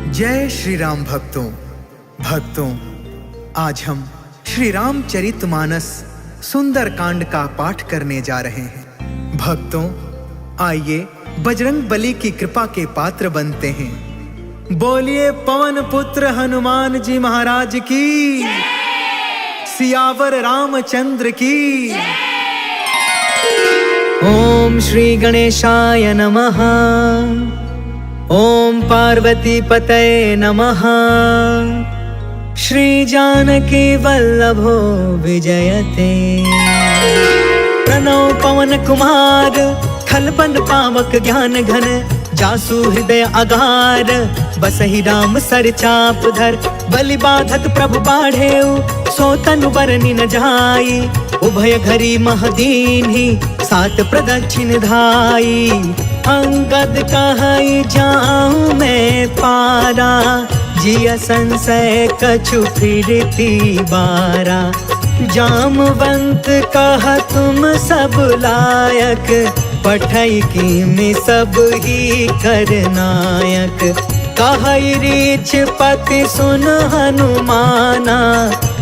जय श्री राम भक्तों, आज हम श्री रामचरितमानस सुंदर कांड का पाठ करने जा रहे हैं। भक्तों, आइए बजरंग बली की कृपा के पात्र बनते हैं। बोलिए पवन पुत्र हनुमान जी महाराज की, सियावर रामचंद्र की। ओम श्री गणेशाय नमः। ओम पार्वती पतये नमः। श्री जानकी वल्लभो विजयते। प्रणव पवन कुमार, खलपन पावक ज्ञान घन, जासु हृदय अगार, बसहि राम सर चाप धर। बलि बाधत प्रभु बाढ़ेउ, सो तनु बरनि न जाई। उभय घरी महदीन्हि, सात प्रदक्षिण धाई। अंगद कहई जाऊं मैं पारा, जिया संशय कछु फिरती बारा। जामवंत कहा तुम सब लायक, पठई की में सब ही करनायक। कहई रीछ पति सुन हनुमाना,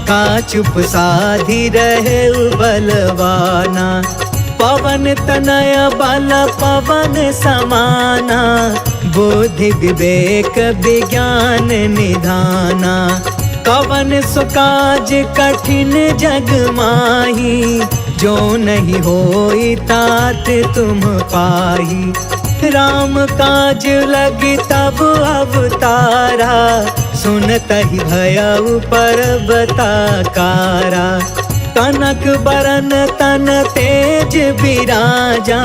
का चुप साधी रहे बलवाना। पवन तनय बल पवन समाना, बुद्धि विवेक विज्ञान निधाना। कवन सुकाज कठिन जग माही, जो नहीं होई तात तुम पाही। राम काज लगी तब अवतारा, सुनतहि भयउ पर्वताकारा। कनक बरन तन तेज बिराजा,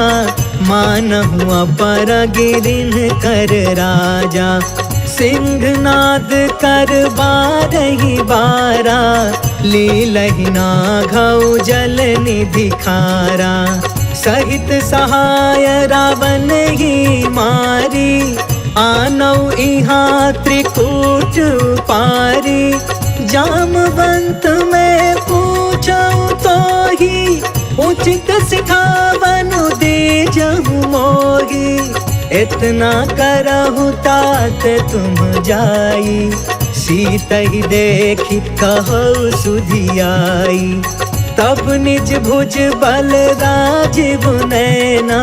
मानहु अपर गिरिन कर राजा। सिंहनाद कर बारहि बारा, लीलहि नाघउ जल निधि खारा। सहित सहाय रावण ही मारी, आनौ इहाँ त्रिकूट पारी। जामवंत में पूछऊ तो ही, उचित सिखावनु दीजहु मोही। इतना करहु तात तुम जाई, सीतहि देखि कहु सुधियाई। तब निज भुज बल राजीव नैना,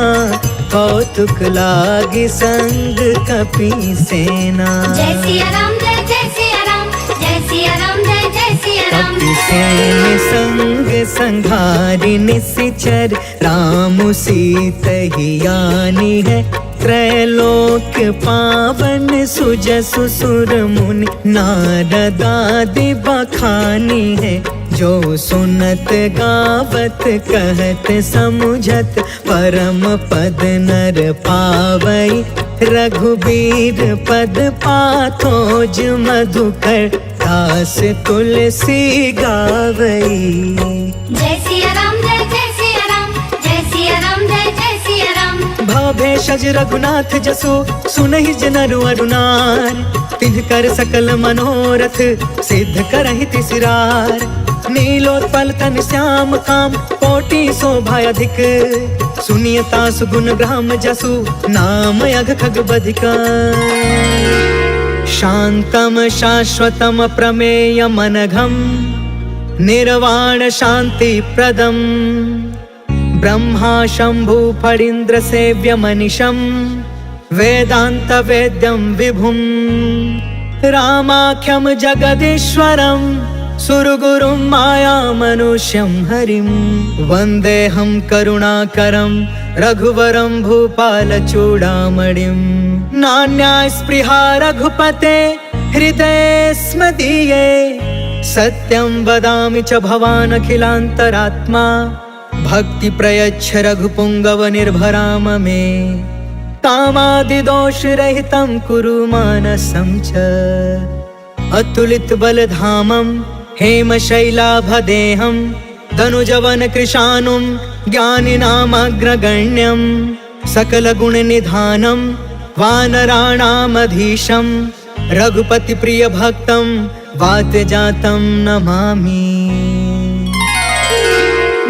कौतुक लागी संग कपि सेना। जय सिया राम, जय जय सिया राम, जय सिया राम, जय जय सिया राम। कपि सेन संग संघारि निशिचर, राम सीतहि आनी है। त्रैलोक पावन सुजसु सुर मुनि, नारद आदि बखानी है। जो सुनत गावत कहत समुझत, परम पद नर पावई। रघुबीर पद पाथोज मधुकर, दास तुलसी गावई। जय सिया राम, जय जय सिया राम, जय सिया राम, जय जय सिया राम। भव भेषज रघुनाथ जसु, सुनहि जनरु अरुनार। तिन्हकर सकल मनोरथ, सिद्ध करहि तिसरार। नीलोत्पल तन श्याम काम, कोटि शोभा अधिक। सुनियता सुगुण ब्रह्म जसु, नाम अघ खग बधिका। शांतम शाश्वतम प्रमेय मनघम, निर्वाण शांति प्रदम। ब्रह्मा शंभु फणीन्द्र सेव्य मनिषं, वेदांत वेद्यं विभुं। रामाख्यं जगदीश्वरं, सुरगुरुं माया मनुष्यं हरिं। वन्देऽहं करुणाकरं, रघुवरं भूपालचूडामणिं। नान्या स्पृहा रघुपते, हृदये स्म दीये। सत्यं वदामि च भवान् अखिलान्तरात्मा। भक्ति प्रयच्छ रघुपुंगव निर्भराम मे। कामादिदोष रहितं कुरु मानसं च। अतुलित बलधामं, हेम शैलाभदेहं। धनुजवन कृशानुं, ज्ञानिनामग्रगण्यं। सकल गुण निधानं, वानराणामधीशं। रघुपति प्रिय भक्तं, वातजातं नमामि।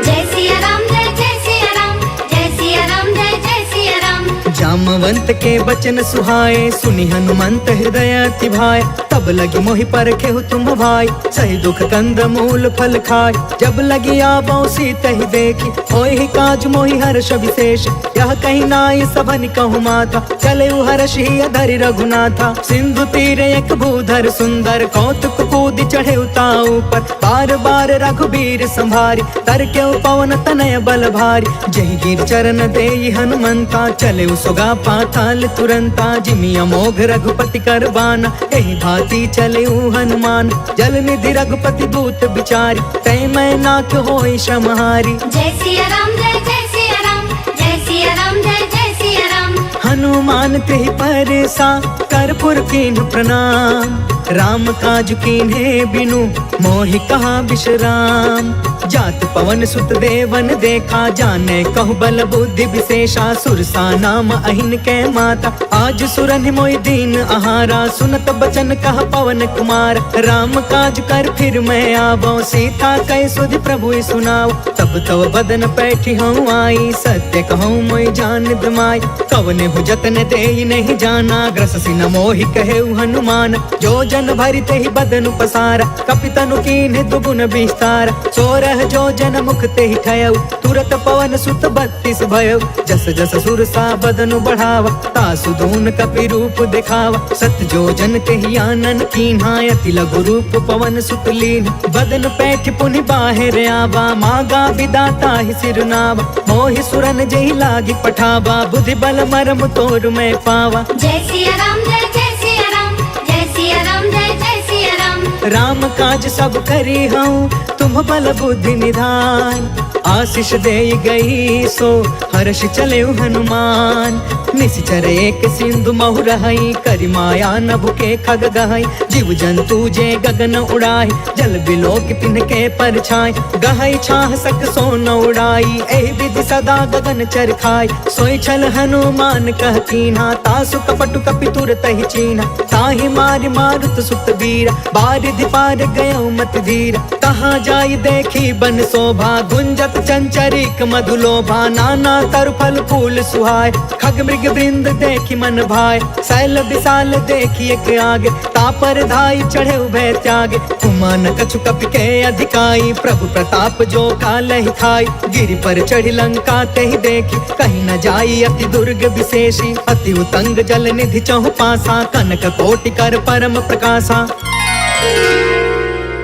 जय सिया राम, जय जय सिया राम, जय सिया राम, जय जय सिया राम। जामवंत के बचन सुहाए, सुनी हनुमंत हृदय अति भाए। तब लगी मोहि परखे तुम भाई, सही दुख कंद मूल फल खाए। जब लगी आवो सीत ही देखी, होहि काज मोहि हर्ष विशेष। यह कहीं नाई सबन कहु माथा, चले हर्ष ही धरि रघुनाथा। सिंधु तीर एक भूधर सुंदर, कौतुक कूद चढ़े उताऊ पर। बार बार रघुबीर संभारी, तर के पवन तनय बल भारी। जही गिर चरण देई हनुमंता, चले सुगा पाताल तुरंता। जिमि अमोघ रघुपति कर बाना, एहि भांति चले हनुमान। जल निधि रघुपति दूत बिचारी, तै मैं नाथ होई समहारी। जय सिया राम जय जय सिया राम, जय सिया राम जय जय सिया राम। हनुमान तेहि परसा, कर्पूर कीन्ह प्रणाम। राम काज कीन्हे बिनु, मोहि कहा विश्राम। जात पवन सुत देवन देखा, जाने कहु बल बुद्धि विशेषा। सुरसा नाम अहिन के माता, आज सुरन मोहि दीन आहारा। सुनत बचन कह पवन कुमार, राम काज कर फिर मैं आवो। सीता कै सुधि प्रभु सुनाओ, तब तव बदन पैठी हूँ आई। सत्य कहूँ मोहि जान दमाई, कवने हु जतन देई नहीं जाना। ग्रससि न मोहि कहे हनुमान, जो जन भरि तेहि बदन पसारा। कपितनु कीन्ह दुगुन विस्तार, सोरह जो जन मुख तेहि ठयउ। तुरत पवन सुत 32 भयउ, जस जस सुरसा बदनु बढ़ावा। तासु दून कपि रूप दिखावा, सत जो जन तेहि आनन कीन्हा। अति लघु रूप पवन सुत लीन्ह, बदन पैठ पुनि बाहिर आवा। मागा विदाता ही सिरनावा, मोहि सुरन जेहि लागी पठावा। बुद्धि बल मरम तोर मैं पावा। जय सिया राम जय जय सिया राम, जय सिया राम जय जय सिया राम। राम काज सब करी हूँ, तुम बल बुद्धि निधान। आशीष दे गई सो, हर्ष चले हनुमान। निश्चर एक सिंधु महु रहई, करि माया नभ के खग गहई। जीव जंतु जे गगन उड़ाई, जल बिलोक तिनके परछाई। गहई छाह सक सोन उड़ाई, एहि विधि सदा गगन चर खाई। सोई छल हनुमान कह कीन्हा, तासु कपटु कपि तुरत ही चीन्हा। ताहि मारि मारुत सुत वीरा, बारिधि पार गयो मत धीरा। कहाँ जाई देखी बन शोभा, गुंजत चंचरिक मधुलोभा। नाना तरु फल फूल सुहाय, खग मृग वृंद देखी मन भाय। शैल विशाल देखी एक आगे, तापर धाई चढ़े उभय त्यागे। उमान कछु कपि के अधिकाई, प्रभु प्रताप जो कालहि खाई। गिरि पर चढ़ी लंका तेहि देखी, कहीं न जाई अति दुर्ग विशेषी। अति उतंग जल निधि चहु पासा, कनक कोटि कर परम प्रकाशा।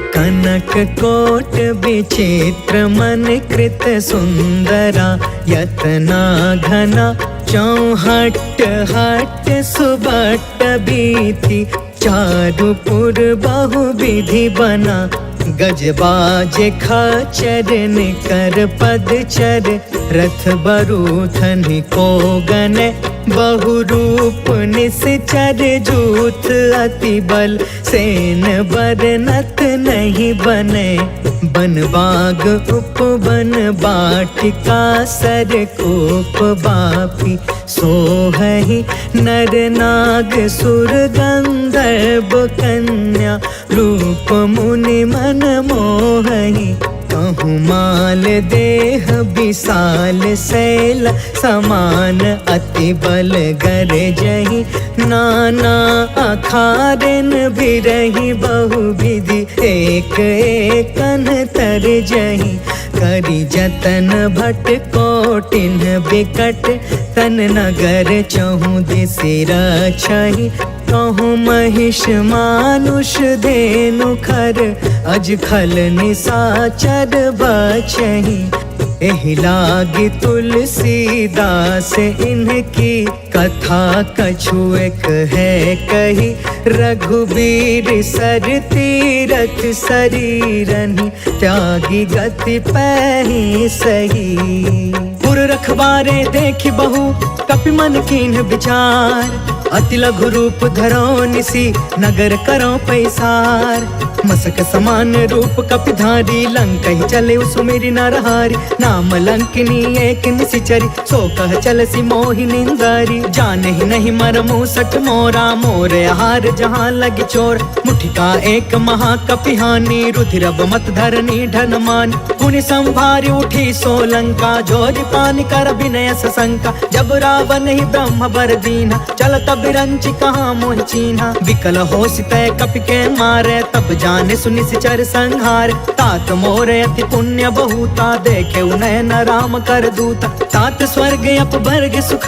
कनक कोट विचित्र मन कृत सुंदरा। यतना घना चौहट हट सुबट बीती। चारु पुर बहु विधि बना, गजबाज खचर निकर पदचर। रथ बरूथन को गन, बहु रूप निश्चर। जूथ अति बल, सेन बरनत नहीं बने। बन बाग उपवन बाटिका, सर कोप बापी। सोहहि नर नाग सुर गंधर्व कन्या। रूप मुनि मन मोहहि, कहूँ माल देह विशाल। शैल समान अति बल गरजहि, नाना अखारन बिरहि। बहु विधि एक एकन तरजहि। करि जतन भट कोटिन बिकट, तन नगर चहु दिसि रक्षहि। कहूँ महिष मानुष धेनु खर, अज खल निसाचर बचहि। एहि लागी तुलसीदास इनकी, कथा कछु एक है कही। रघुबीर सर तीरथ शरीरनि, त्यागी गति पैहि सही। पुर रखवारे देखी बहु, कपि मन कीन्ह विचार। अति लघु रूप धरो निसी, नगर करो पैसार। मसक समान रूप कपिधारी, लंकहि चले सुमिरि नरहारी। नाम लंकिनी एक निशिचरी, सो कह चलसी मोहि निंदारी। जानहि नहीं मरमु सठ मोरा, मोर आहार जहाँ लगी चोर। मुठिका एक महाकपिहानी, रुधिरब मत धरनी ढन मानी। पुनि संभारी उठी सो लंका, जोरि पानि कर विनय सशंका। जब रावण ही ब्रह्म बर दीना, चलत बिरंची कहाँ मोहि चीन्हा। विकल हो सितय कपि के मारे, तब जाने सुनि सिचर संहार। तात मोरे अति पुण्य बहुता, देखे नयन राम कर दूता। तात स्वर्ग अपवर्ग सुख,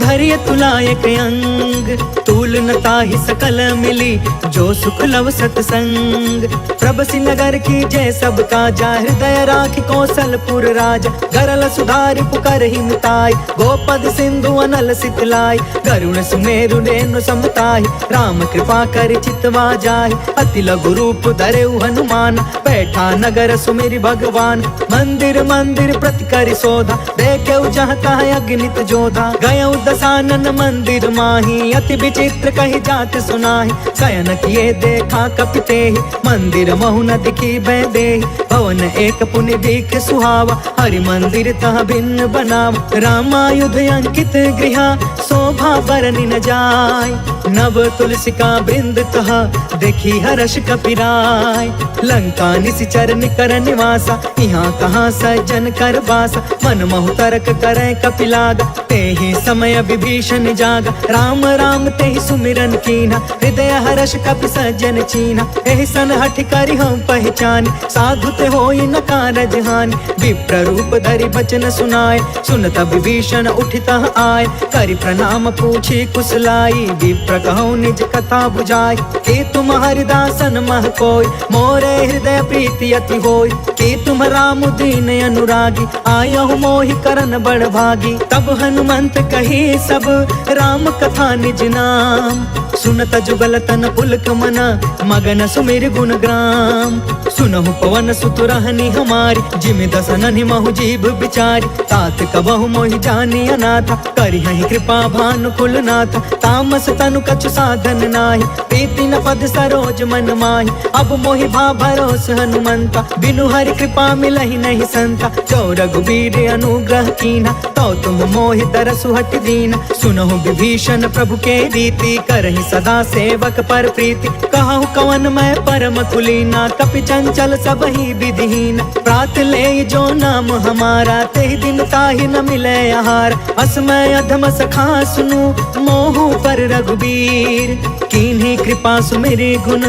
धरिय तुलायक अंग। तूल न ताहि सकल मिली, जो सुख लव सतसंग। प्रभसि नगर की जय सब काजा, हृदय राखि कौशलपुर राजा। गरल सुधारि पुकर ही मिताई, गोपद सिंधु अनल सितलाई। गरुण सुमेरु रेणु समताहि, राम कृपा कर चितवा जाहि। अति लघु रूप धरेउ हनुमान, बैठा नगर सुमिरि भगवान। मंदिर मंदिर प्रति करि शोधा, देखेउ जहाँ तहाँ अगणित जोधा। गयउ दसानन मंदिर माही, अति विचित्र कहि जात सुनाहि। शयन किए देखा कपि तेहि, मंदिर महु न दिखी भय देहि। भवन एक पुनि दीख सुहावा, हरि मंदिर तह भिन्न बनावा। रामायुध अंकित गृहा, शोभा बरनि न जाय। नव तुलसिका बिंद तह, देखी हर्ष कपिराय। लंका निशिचर निकर निवासा, यहाँ कहाँ सज्जन कर बासा। मन महु तर्क करे कपिलागा, तेहि समय विभीषण जागा। राम राम तेहि सुमिरन कीन्हा, हृदय हर्ष कपि सज्जन चीन्हा। एहि सन हठि करि हम पहचानी, साधु ते होई न कारज हानि। विप्र रूप धरि बचन सुनाय, सुनत विभीषण उठितः आय। करि प्रणाम पूछी कुशलाई, विप्र कहूँ निज कथा बुझाय। कि तुम हरिदासन मह कोय, मोरे हृदय प्रीति अति होय। कि तुम राम दीन अनुरागी, आयहु मोहि करन बड़ भागी। तब हनुमंत कही सब, राम कथा निज नाम। सुनत जुगल तन पुलक मना, मगन सुमिर गुण ग्राम। सुनहु पवन सुत रहनी हमारी, जिमि दसननि महु जीभ बिचारी। तात कबहु मोहि जानी अनाथा, करिहहि कृपा भानु कुलनाथ। तामस तनु कछु साधन नाही, प्रीति न पद सरोज मन माही। अब मोहि भा भरोस हनुमंता, बिनु हरि कृपा मिलहि नहीं संता। जो रघुबीर अनुग्रह कीन्हा, तो तुम मोहि दरसु हट दीना। सुनहु विभीषण प्रभु के रीति, करहि सदा सेवक पर प्रीति। कहु कवन मैं परम कुलीना, कपि चंचल सब ही विधिहीन। प्रात ले जो नाम हमारा, तेहि दिन ताहि न मिले आहार। असमय अधम सखा सुनु, मोहु पर रघुबीर। कीन्ही कृपा सुमिरि गुण,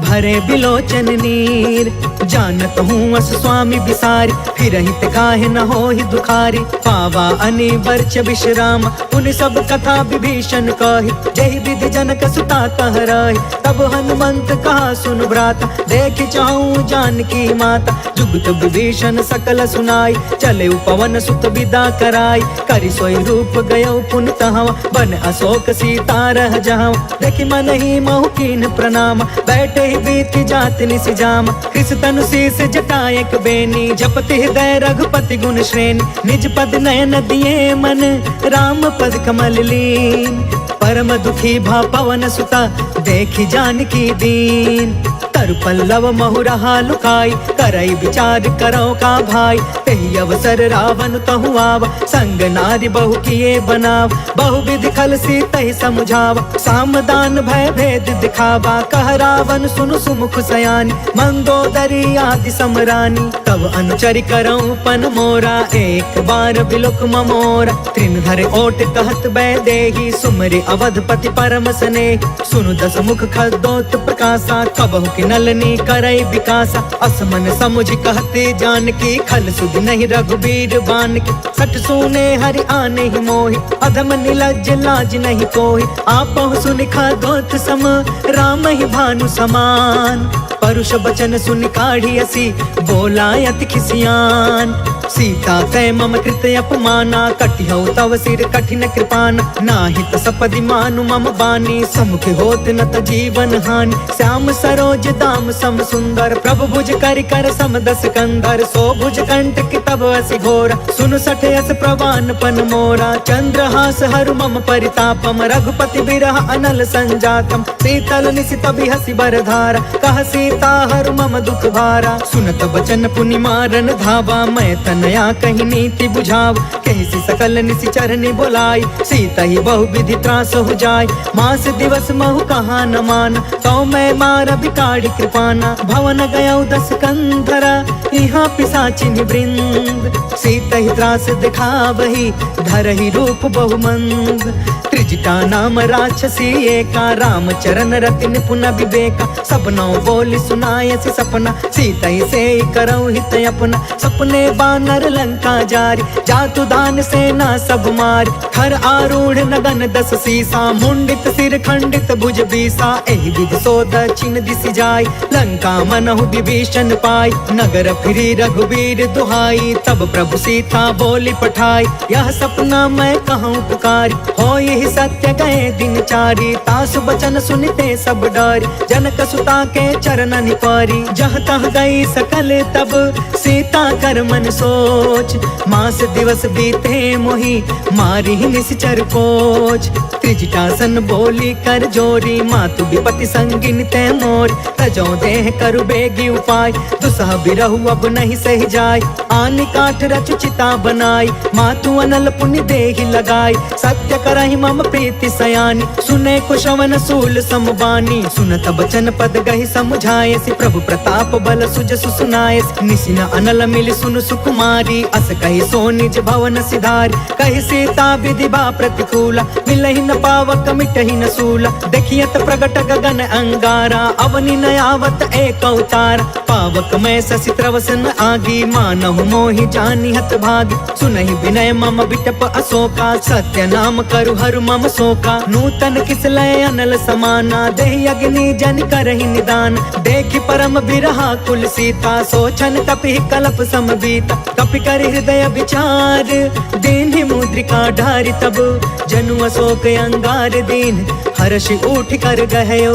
भरे बिलोचन नीर। जानत हूँ अस स्वामी बिसारी, फिरहि ते काहे न होहि दुखारी। पावा अनि बर्च विश्राम, उन सब कथा विभीषण कही। जहि विधि जनक सुता तह रही, तब हनुमंत कहा सुन भ्राता। देख चाहूँ जानकी माता, जुगत विभीषण सकल सुनाई। चले पवन सुत विदा कराई, करि सोई रूप गयो पुन तहवा। बन अशोक सीता रह जहाँ, देखि मन ही महु कीन्ह प्रणाम। बैठे ही बीत जात निसि जाम, कृष तनु शीस जटायक बेनी। जपति हृदय रघुपति गुण श्रेणी, निज पद नयन दिए मन, राम पद कमल लीन। परम दुखी भा पवन सुता, देखि जानकी दीन। तरु पल्लव महु रहा लुकाई, करई विचार करो का भाई। तेहि अवसर रावण तहु आवा, संग नारी बहु किए बनाव। बहु विधि खल सी तहि समुझावा, सामदान भय भेद दिखावा। कह रावण सुनु सुमुख सयानी, मंदोदरी आदि समरानी। तब अनुचरि करऊं पन मोरा, एक बार बिलुक ममोरा। त्रिन धर ओट कहत बै देही, सुमरि अवधपति परम स्नेही। सुनु दस मुख खदोत प्रकाशा, कबहु कि नलनी करई विकासा। असमन समुझ कहते जानकी, खल सुध नहीं रघुबीर बानकी। सठ सुने हरि आने ही मोहि, अधम निलज्ज लाज नहीं कोहि। आपहु सुनि खदोत सम, राम ही भानु समान। परुष बचन सुनि काढ़ी असी, बोला अति खिसियान। सीता कै मम कृत अपमाना, कटिहउ तव सिर कठिन कृपान। नाहित सपदि मानु मम बानी, समुख होत न त जीवन हानि। श्याम सरोज दाम सम सुंदर, प्रभु भुज करि कर सम दस कंधर। सो भुज कंटक तब असि घोरा, सुनु सठ यस प्रवान पन मोरा। चंद्रहास हरु मम परितापम, रघुपति बिरह अनल संजातम। शीतल निशित बिहसि बरधारा, कह सीता हरु मम दुख भारा। सुनत बचन पुनि मारन धावा, मैं तनया कही नीति बुझाव। कहसी सकल निशिचरनि बोलाई, सीता ही बहु विधि त्रास हो जाय। मास दिवस महु कहा न मान, तो मैं मार बिकाढ़ी पाहि कृपाना भवन गयौ 10 कंधरा यहाँ पिशाचिन वृंद सीता ही त्रास दिखावही धरहि रूप बहुमंद त्रिजटा नाम राक्षसी एका राम चरण रति निपुण विवेका सपनों बोली सुनायसी सपना सीता ही से करौ हित अपना सपने बानर लंका जारी जातु दान सेना सब मारी हर आरूढ़ नगन 10 सीसा मुंडित सिर खंडित भुज बीसा एहि विधि सो दक्षिण दिशि जाय लंका मनहु विभीषण पाई नगर फिरी रघुवीर दुहाई तब प्रभु सीता बोली पठाई यह सपना मैं कहूँ पुकारी हो यही सत्य गए दिन चारी तासु बचन सुनते सब डरी जनक सुता के चरण निपारी जह तह गई सकल तब सीता कर मन सोच मास दिवस बीते मोहि मारी निश्चर कोच त्रिजटासन बोली कर जोरी मातु विपति संगिन ते मोर तजो देह करु बेगी उपाय दुसह बिरहु अब नहीं सही जाय आन काठ रचुचिता बनाई मातु अनल पुण्य देहि लगाई सत्य करहि मम प्रीति सयानी सुने कुशवन सूल समबानी सुनत बचन पद गहि समुझाय सि प्रभु प्रताप बल सुज सुनाय निसिन अनल मिल सुन सुकुमारी अस कहि सो निज भवन सिधारी कहि सीता विधि बा प्रतिकूला मिलहि न पावक मिटहि न सूला देखियत प्रगट गगन अंगारा अवनि न आवत एक अवतार पावक मैं ससि त्रवसन आगी मानहु मोहि जानि हत भागी सुनहि विनय मम विटप अशोका सत्य नाम करु हरु मम शोका नूतन किसलय अनल समाना देहि अग्नि जन करहि निदान देखि परम बिरहा कुल सीता सोचन कपि कलप सम बीता कपि कर हृदय विचार दीन्हि मुद्रिका ढारि तब जनु अशोक अंगार दीन हर्ष उठ कर गहयो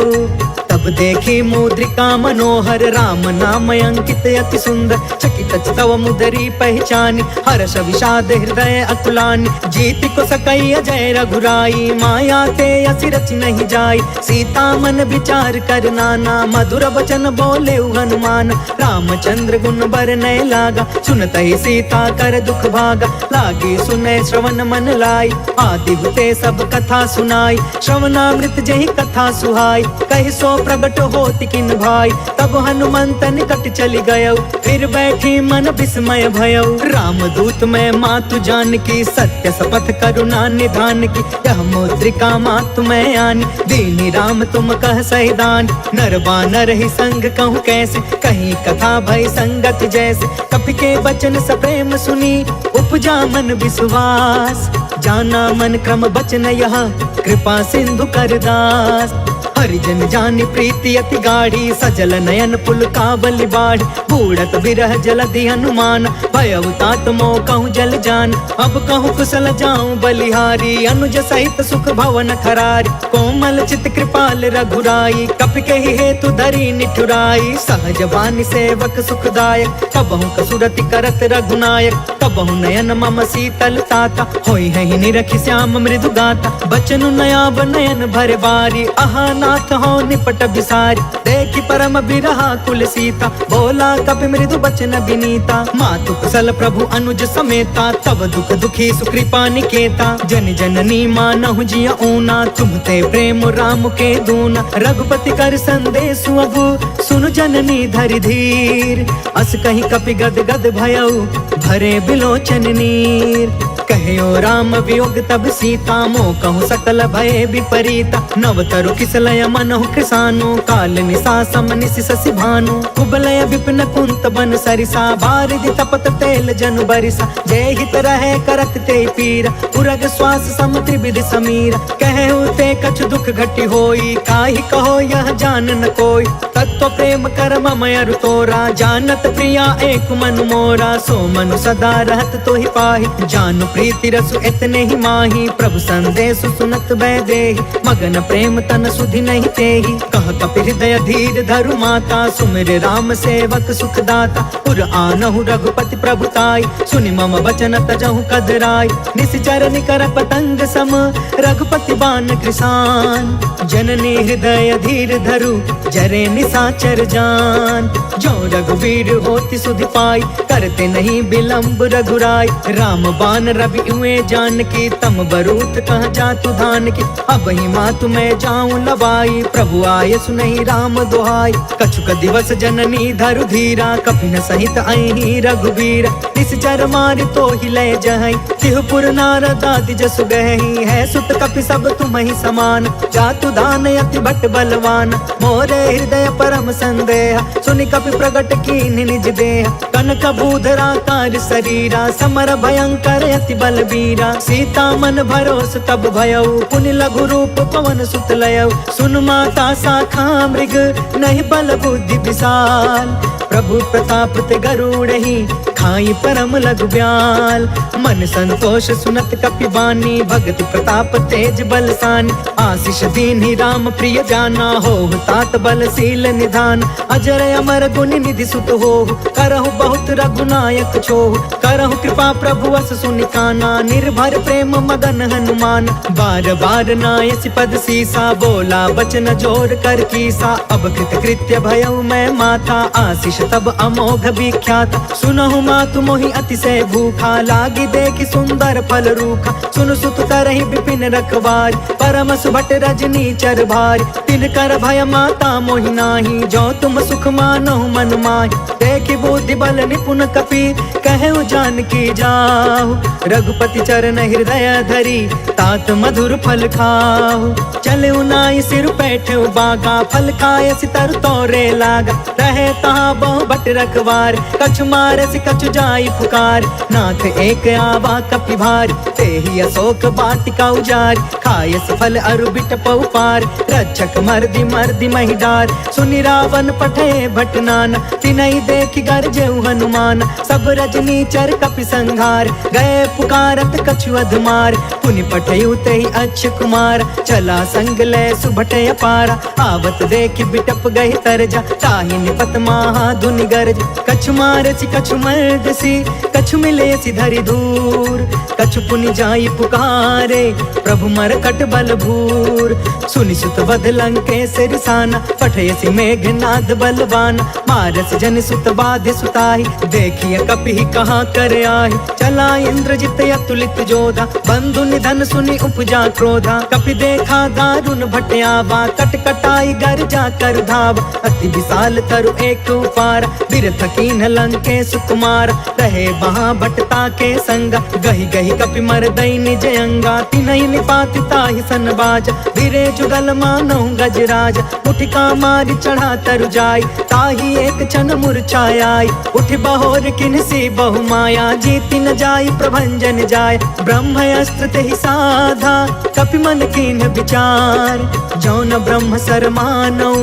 तब देखी मुद्रिका मनोहर राम नाम अंकित अति सुंदर चकित तव मुदरी पहचानी हर्ष विषाद हृदय अकुलानी जीति को सकई अजय रघुराई माया ते असि रच नहीं जाई सीता मन विचार कर नाना मधुर वचन बोले हनुमान रामचंद्र गुण बरनय लागा सुनत ही सीता कर दुख भागा लागी सुने श्रवण मन लाई आदि हुते सब कथा सुनाई श्रवणामृत जही कथा सुहाई कहि सो प्रगट होति किन भाई तब हनुमंत निकट चली गयो फिर बैठी मन विस्मय भयो रामदूत मैं मातु जान की सत्य शपथ करुणा निधान की यह मुद्रिका मातु मैं आनी दीनी राम तुम कह सहिदान नर बानर ही संग कहूँ कैसे कहीं कथा भय संगत जैसे कपि के बचन सप्रेम सुनी उपजा मन विश्वास जाना मन क्रम बचन यह कृपा सिंधु करदास हरिजन जानी प्रीति अति गाढ़ी सजल नयन पुल काबली बाढ़ बूढ़त बिरह जलधि हनुमान भयउतात मोह कहूँ जल जान अब कहूँ कुशल जाऊं बलिहारी अनुज सहित सुख भवन खरारी कोमल चित कृपाल रघुराई कपि के हेतु धरी निठुराई सहज वाणी सेवक सुखदायक कबहु कसुरति करत रघुनायक कबहु नयन मम शीतल ताता होई है निरखि श्याम मृदु गाता बचनु नयाब नयन भर बारी आहा नाथ हो निपट बिसारी देखि परम बिरहा कुल सीता बोला कपि मृदु बचन विनीता मातु कुशल प्रभु अनुज समेता तब दुख दुखी सुकृपा निकेता जन जननी मानहु जिया ऊना तुम ते प्रेम राम के दूना रघुपति कर संदेश अबु सुनु जननी धरि धीर अस कहीं कपि गद गद भयउ भरे बिलोचन नीर कहो राम वियोग तब सीता मोह कहूँ सकल भय विपरीता नवतरु किसलय मनहु कृसानु काल निशा सम निशि शशि भानु कुबलय विपिन कुंत बन सरिसा बारिधि तपत तेल जनु बरिसा जय हित रहे करत ते पीरा उरग श्वास सम त्रिविधि समीरा कहु ते कछु दुख घटी होई काहि कहो यह जान न कोई तत्व प्रेम कर ममयरु तोरा जानत प्रिया एक मनु मोरा सो मनु सदा रहत तो ही पाहि जानु प्रीति रसु इतने ही माही प्रभु संदेश सुनत वैदेही मगन प्रेम तन सुधि नहीं तेही कह कपि हृदय धीर धरु माता सुमिर राम सेवक सुखदाता पुर आनहु रघुपति प्रभुताई सुनि मम वचन तजहु कदराई निश्चर निकर पतंग सम रघुपति बान कृसान जननी हृदय धीर धरु जरे निस निशाचर जान। जो रघुवीर होती सुधि पाई, करते नहीं विलंब रघुराई। राम बान रवि हुए जान की, तम बरूत कह जातु धान की। अब ही मातु मैं जाऊं लवाई, प्रभु आय सुनहि राम दुहाई। कछुक दिवस जननी धरु धीरा, कपिन सहित अहि रघुवीर। निश्चर मारि तो ही लय जहई, तिहुपुर नारद आदि जसु गहई। है सुत कपि सब तुम्हि समान, जातु दान अति भट बलवान। मोरे हृदय परम संदेह, सुनि कपि प्रगट कीन्हि निज देह। कनक बूधरा कार शरीरा, समर भयंकर अति बलबीरा। सीता मन भरोस तब भयउ, पुनि लघु रूप पवन सुत लयउ। सुन माता शाखा मृग, नहीं बल बुद्धि विशाल। प्रभु प्रताप ते गरुड़हि, खाई परम लघु ब्याल। मन संतोष सुनत कपि बानी, भगति प्रताप तेज बलसानी। आशीष दीन्हि राम प्रिय जाना, होहु तात बलशील निधान। अजर अमर गुण निधि सुत होहु, करहु बहुत रघुनायक छोहु। करहु कृपा प्रभु अस सुनि काना, निर्भर प्रेम मदन हनुमान। बार बार नायसि पद सीसा, बोला बचन जोर कर कीसा। अब कृत कृत्य भयउ मैं माता, आशीष तब अमोघ विख्यात। सुनहु मातु मोहि अतिशय भूखा, लागी देखि सुंदर फल रूखा। सुन सुत करहि विपिन रखवार, परम सुभट रजनी चर भार। तिन कर भय माता मोहि नाही, जो तुम सुख मानहु मन माहि। देखि बुद्धि बल निपुण कपि, कहु जानकी जाहु। रघुपति चरण हृदय धरी, तात मधुर फल खाहु। चलउ नाई सिर बैठउ बागा, फल खाय सितर तोरे लागा। रहे तहाँ बहु भट रखवार, कछु मारसि कछु जाई पुकार। नाथ एक आवा कपि भार, तेहि अशोक वाटिका उजारि। खायसि फल अरु बिटपउ पार, रक्षक मर्दि मर्दि महि डार। सुनि रावण पठे भट नाना, तिनहि देखि गरजेउ हनुमान। सब रजनी चर कपि संघार, गए पुकारत कछु अधमार। पुनि पठेउ तेहि अक्ष कुमार, चला संग लय सुभट अपारा। आवत देखि बिटप गहि तरजा, ताहि निपत महा धुनि गरज। कछु मारसि कछु मर्दसि, कछु मिलेसि धरि धूर। कछु पुनि जाई पुकारे, प्रभु मरकट बल भूर। सुनि सुत वध लंकेश रिसाना, पठयसि मेघनाद बलवान। मारस जन सुत बाधि सुताहि, देखिय कपि कहाँ कर आहि। चला इंद्रजित अतुलित जोधा, बंधु निधन सुनि उपजा क्रोधा। कपि देखा दारुण भट आवा, कट कटाई गर जा कर धावा। अति विशाल तरु एक उपार, बिरथ कीन्ह लंकेश कुमार। रहे वहाँ भटता के संगा, गहि गहि कपि मरदई निज अंगा। तिनहि निपाति ताहि सन बाजा, धीरे जुगल मानहु गजराज। उठिका मारि चढ़ा तरु जाई, ताहि एक क्षण मूर्छाई। उठि बहोर किन्हसी बहु माया, जीति न जाई प्रभंजन जाय। ब्रह्म अस्त्र तेहि साधा, कपि मन कीन्ह विचार। जौन ब्रह्म सर मानौ,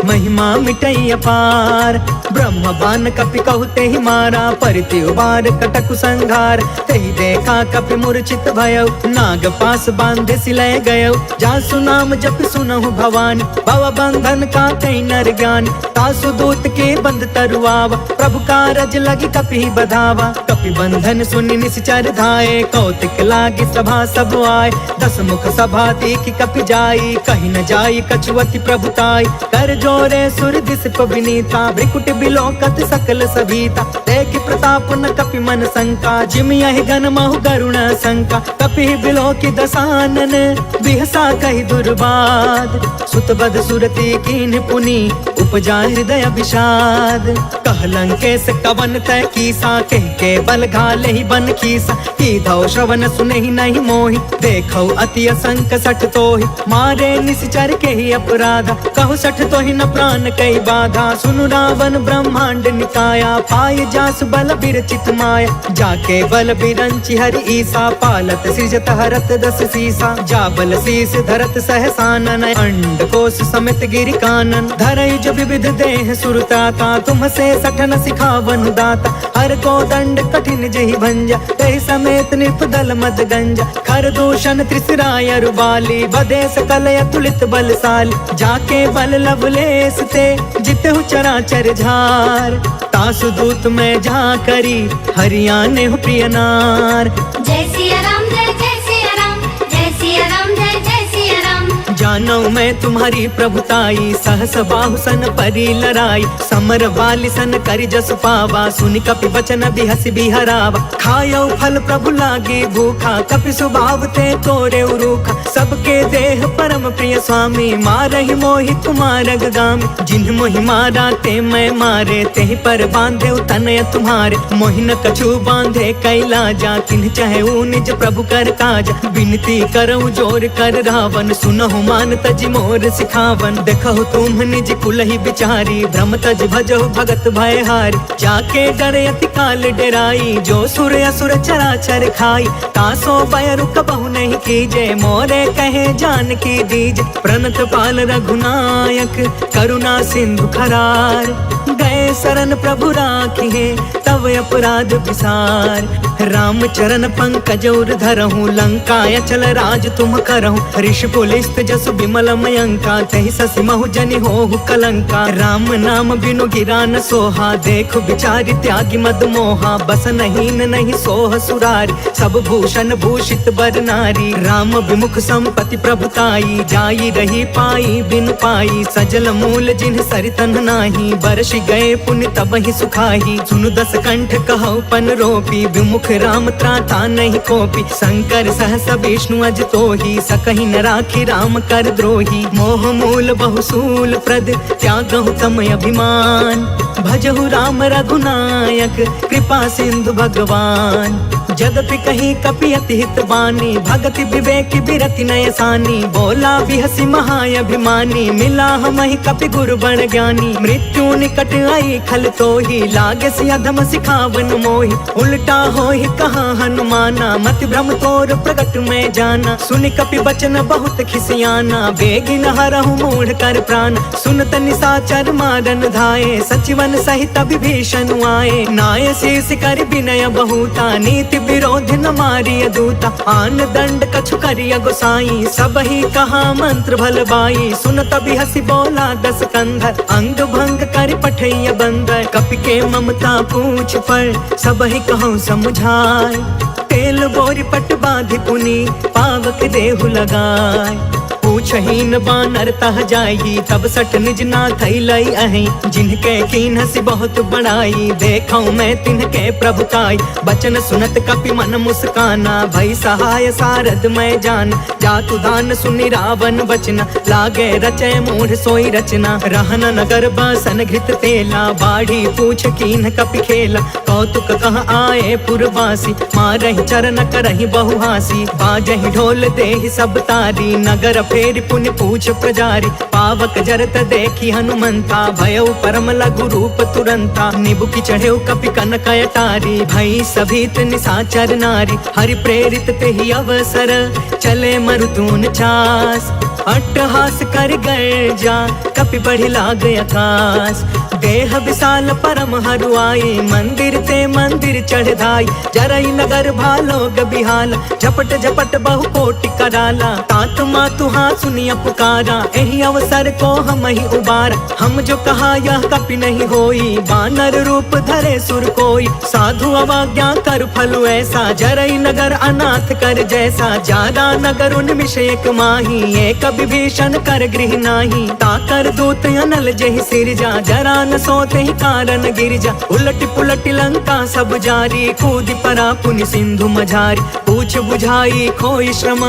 महिमा मिटई अपार। ब्रह्म बान कपि कहु तेहि मारा, परिति उबार कटकु संघार। तेहि देखा कपि मूर्छित भयउ, नाग पास बांधे सिलय गयउ। जासु नाम जपि सुनहु भवानी, भव बंधन काटै नर ज्ञानी। तासु दूत के बंध तरुआवा, प्रभु कारज लगी कपि बधावा। कपि बंधन सुनि निश्चर धाये, कौतिक लागी सभा सब आए। दस मुख सभा देखि कपि जाई, कहि न जाई कछु अति प्रभुताई। कर जोरे सुर दिस विनीता, भ्रिकुट बिलोकत सकल सभीता। देखि प्रताप न कपि मन शंका, जिमि यहि गन महु गरुण शंका। कपि बिलोकि दसानन, बिहसा कहि दुर्बाद। सुतबद सुरति कीन्ह पुनि, उपजा हृदय विषाद। कह लंकेश कवन तय कीसा, कह के बल घाले ही बन खीसा। कीधौ श्रवण सुनहि नहीं मोहि, देखौ अति असंक सठ तोहि। मारे निश्चर के ही अपराधा, कहु सठ तोहि न प्राण कई बाधा। सुनु रावण ब्रह्मांड निकाया, पाय जासु बल बिरचित माया। जाके बल बिरंचि हरि ईसा, पालत सृजत हरत दस सीसा। जा बल शीस धरत सहसानन, अंड कोश समेत गिरि कानन। धरई जो विविध देह सुरताता, तुम से सठन सिखावन दाता। हर को दंड कठिन जहि भंजा, तहि समेत निर्पदल मद गंजा। खर दूषण त्रिसराय रुबाली, बधे सकल अतुलित बलशाली। जाके बल लवलेस ते, जितहु चराचर झार। तासु दूत में जा करी, हरियाणे हो प्रिय नार। जय सिया राम, जय जय सिया राम, जय सिया राम, जय जय सिया राम। जानो मैं तुम्हारी प्रभुताई, सहस बाहु सन परी लराई, समर वाली सन करि जसु पावा, सुनि कपि वचन बिहसि बिहरावा। खायो फल प्रभु लागे भूखा, कपि स्वभाव ते तोरे रूखा, सबके देह परम प्रिय स्वामी, मारहि मोहि कुमारग गामी। जिन्ह मोहि मारा ते मैं मारे, तेहि पर बांधे तनय तुम्हारे, मोहि न कछु बांधे कैलाजा, तिन्ह चाहे निज प्रभु कर काज। विनती करऊं जोर कर रावण, सुनहु मान तज मोर सिखावन। देखहु तुम निज कुलहि बिचारी, भ्रम तज भजहु भगत भयहारी। जाके डरे अति काल डराई, जो सुर असुर चराचर खाई। तासो भय रुक बहु नहीं कीजे, मोरे कहे जानकी दीज। प्रणत पाल रघुनायक, करुणा सिंधु खरार, गए शरण प्रभु राखिए, तब अपराध विसार। राम चरण पंकज उर धरहूँ, लंका अचल राज तुम करहूँ। ऋषि पुलिस्त जस विमल मयंका, तहि ससि महु जनि होहु कलंका। राम नाम बिनु गिरा न सोहा, देख विचारि त्यागी मद मोहा। बस नहीं सोह सुरारी, सब भूषण भूषित बर नारी। राम विमुख संपत्ति प्रभुताई, जाई रही पाई बिनु पाई। सजल मूल जिन्ह सरितन नाही, बरसि गए पुण्य तब ही सुखाही। सुनु दस कंठ कहु पन रोपी, विमुख राम त्राता नहीं कोपी। शंकर सहस विष्णु अज तोही, सकहि न राखी राम कर द्रोही। मोह मूल बहुसूल प्रद, त्यागहु तम अभिमान। भजहु राम रघुनायक, कृपा सिंधु भगवान। जदपि कहीं कपि अति हित बानी, भगति विवेक बिरति नय सानी। बोला बिहसि महाअभिमानी, मिला हमहि कपि गुरु बड़ ज्ञानी। मृत्यु निकट आई खल तोही, लागे सि अधम सिखावन मोहि। उल्टा होहि कहा हनुमाना, मति भ्रम तोर प्रगट में जाना। सुनि कपि बचन बहुत खिसियाना, बेगिन हरहु मूढ़ कर प्राण। सुनत निशाचर मारन धाये, सचिवन सहित विभीषण आए। नाय शीस कर विनय बहुता, नीति विरोध न मारिय दूता। आन दंड कछु करिय गोसाई, सब ही कहा मंत्र भल बाई। सुनत बिहसि बोला दस कंधर, अंग भंग कर पठैय बंदर। कपि के ममता पूछ पर, सब ही कहूँ समझाय। तेल बोरी पट बांधि पुनि, पावक देहु लगाय। पूछहीन बानर तह जाई, तब सठ निज नाथ लई अहि। जिनके कीन्हसि बहुत बड़ाई, देखऊं मैं तिनके प्रभुताई। बचन सुनत कपि मन मुस्काना, भई सहाय सारद मैं जान। जातु दान सुनि रावण बचना, लागे रचय मूढ़ सोई रचना। रहन नगर बसन घृत तेला, बाढ़ी पूछ कीन्ह कपि खेला। कौतुक कह आए पुरवासी, मारहि चरण करहि बहुहासी। बाजहि ढोल देहि सब तारी, नगर फेर पुण्य पूछ प्रजारी। पावक जरत देखी हनुमंता, भयउ परम लघु रूप तुरंता। निबुकि चढ़ेउ कपि कनक अटारी, भई सभीत निशाचर नारी। हरि प्रेरित तेहि अवसर, चले मरुतून चास। अट्टहास कर गर्जा, कपि बढ़ि लाग आकाश। देह विशाल परम हरुआई, मंदिर ते मंदिर चढ़ धाई। जरई नगर भालोग बिहाला, झपट झपट बहु कोटि कराला। तात मातु हाँ सुनिया पुकारा, एहि अवसर को हम ही उबारा। हम जो कहा यह कपि नहीं होई, बानर रूप धरे सुर कोई। साधु अवज्ञा कर फल ऐसा, जरई नगर अनाथ कर जैसा। जादा नगर उन्मिष एक माही, एक विभीषण कर गृह नाही। ताकर दूत अनल जहि सिरजा, जरा न सोते ही कारण गिरजा। उलट पुलट लंका सब जारी, कूदि परा पुनि सिंधु मझारी। पूछ बुझाई खोई श्रम,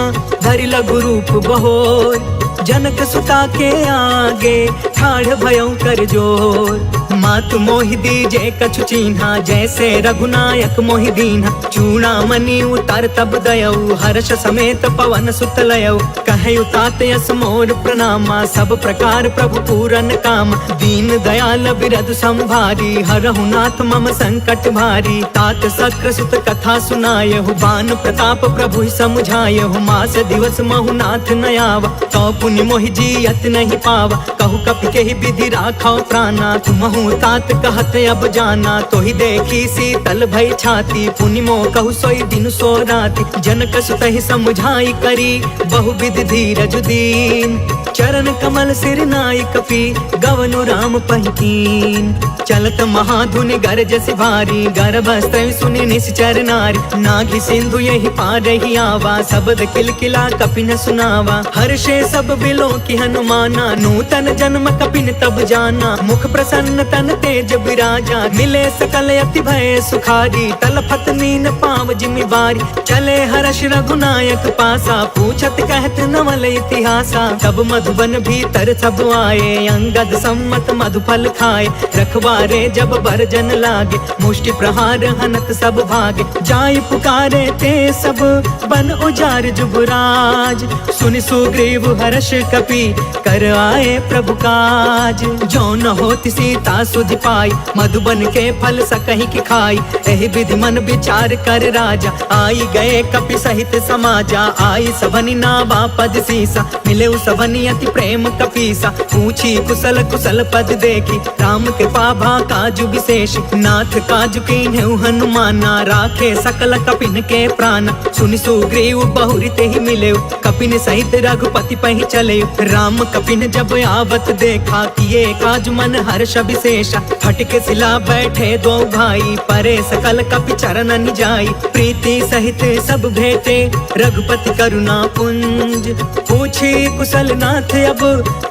धरि लघु रूप बहोर। जनक सुता के आगे, ठाढ़ भयउ कर जोर। मातु मोहि दीजे कछु चीन्हा, जैसे रघुनायक मोहि दीन्हा। चूड़ामणि उतर तब दयऊ, हर्ष समेत पवन सुत लयऊ। कहयु तात यस मोर प्रणामा, सब प्रकार प्रभु पूरन काम। दीन दयाल बिरधु संभारी, हरहु नाथ मम संकट भारी। तात सक्र सुत कथा सुनायहु, बान प्रताप प्रभु समुझायहु। मास दिवस महु नाथ न आवा, तो पुनि मोहि जियत नहीं पावा। कहु कपि केहि विधि राखौ प्राणा, तुमहु कहूँ तात कहत अब जाना, तो ही देखी शीतल भई छाती। पुनि मोह कहु सोई दिन सो राति, जनक सुत ही समझाई करी, बहुविध धीरज दीन। चरण कमल सिर नाई कपि, गवनु राम पहिकीन। चलत महाधुनि गरज भारी, गर्भस्त्र सुनि निश्चर नारी। नाघि सिंधु यही पार ही आवा, शब्द किलकिला कपिन सुनावा। हर्षे सब बिलो की हनुमाना, नूतन जन्म कपिन तब जाना। मुख प्रसन्न तन तेज विराजा, मिले सकल अति भय सुखारी। तलफत नीन पाव जिमि बारी, चले हर्ष रघुनायक पासा। पूछत कहत नवल इतिहासा, तब मधुबन भीतर सब आए। अंगद सम्मत मधुफल खाए, रखवारे जब बरजन लागे। मुष्टि प्रहार हनत सब भागे, जाय पुकारे ते सब बन उजार जुबराज। सुनि सुग्रीव हर्ष कपि, कर आए प्रभु काज। जो न होति सीता सुधि पाई, मधुबन के फल सकहि की खाई। एहि विधि मन विचार कर राजा, आई गए कपि सहित समाजा। आई सबनि नावा पद सीसा, मिले सबनि अति प्रेम कपीसा। पूछी कुशल कुशल पद देखी, राम के पाभा काजु विशेष। नाथ काजु कीन्हु हनुमाना, राखे सकल कपिन के प्राण। सुनि सुग्रीव बहुरी ते ही मिले, कपिन सहित रघुपति पहि चले। राम कपिन जब आवत देखा, किए काज मन हर्ष विशेषा। फटके सिला बैठे दो भाई, परे सकल कपि चरण जाई। प्रीति सहित सब भेटे, रघुपति करुणा पुंज। पूछी कुशल नाथ अब,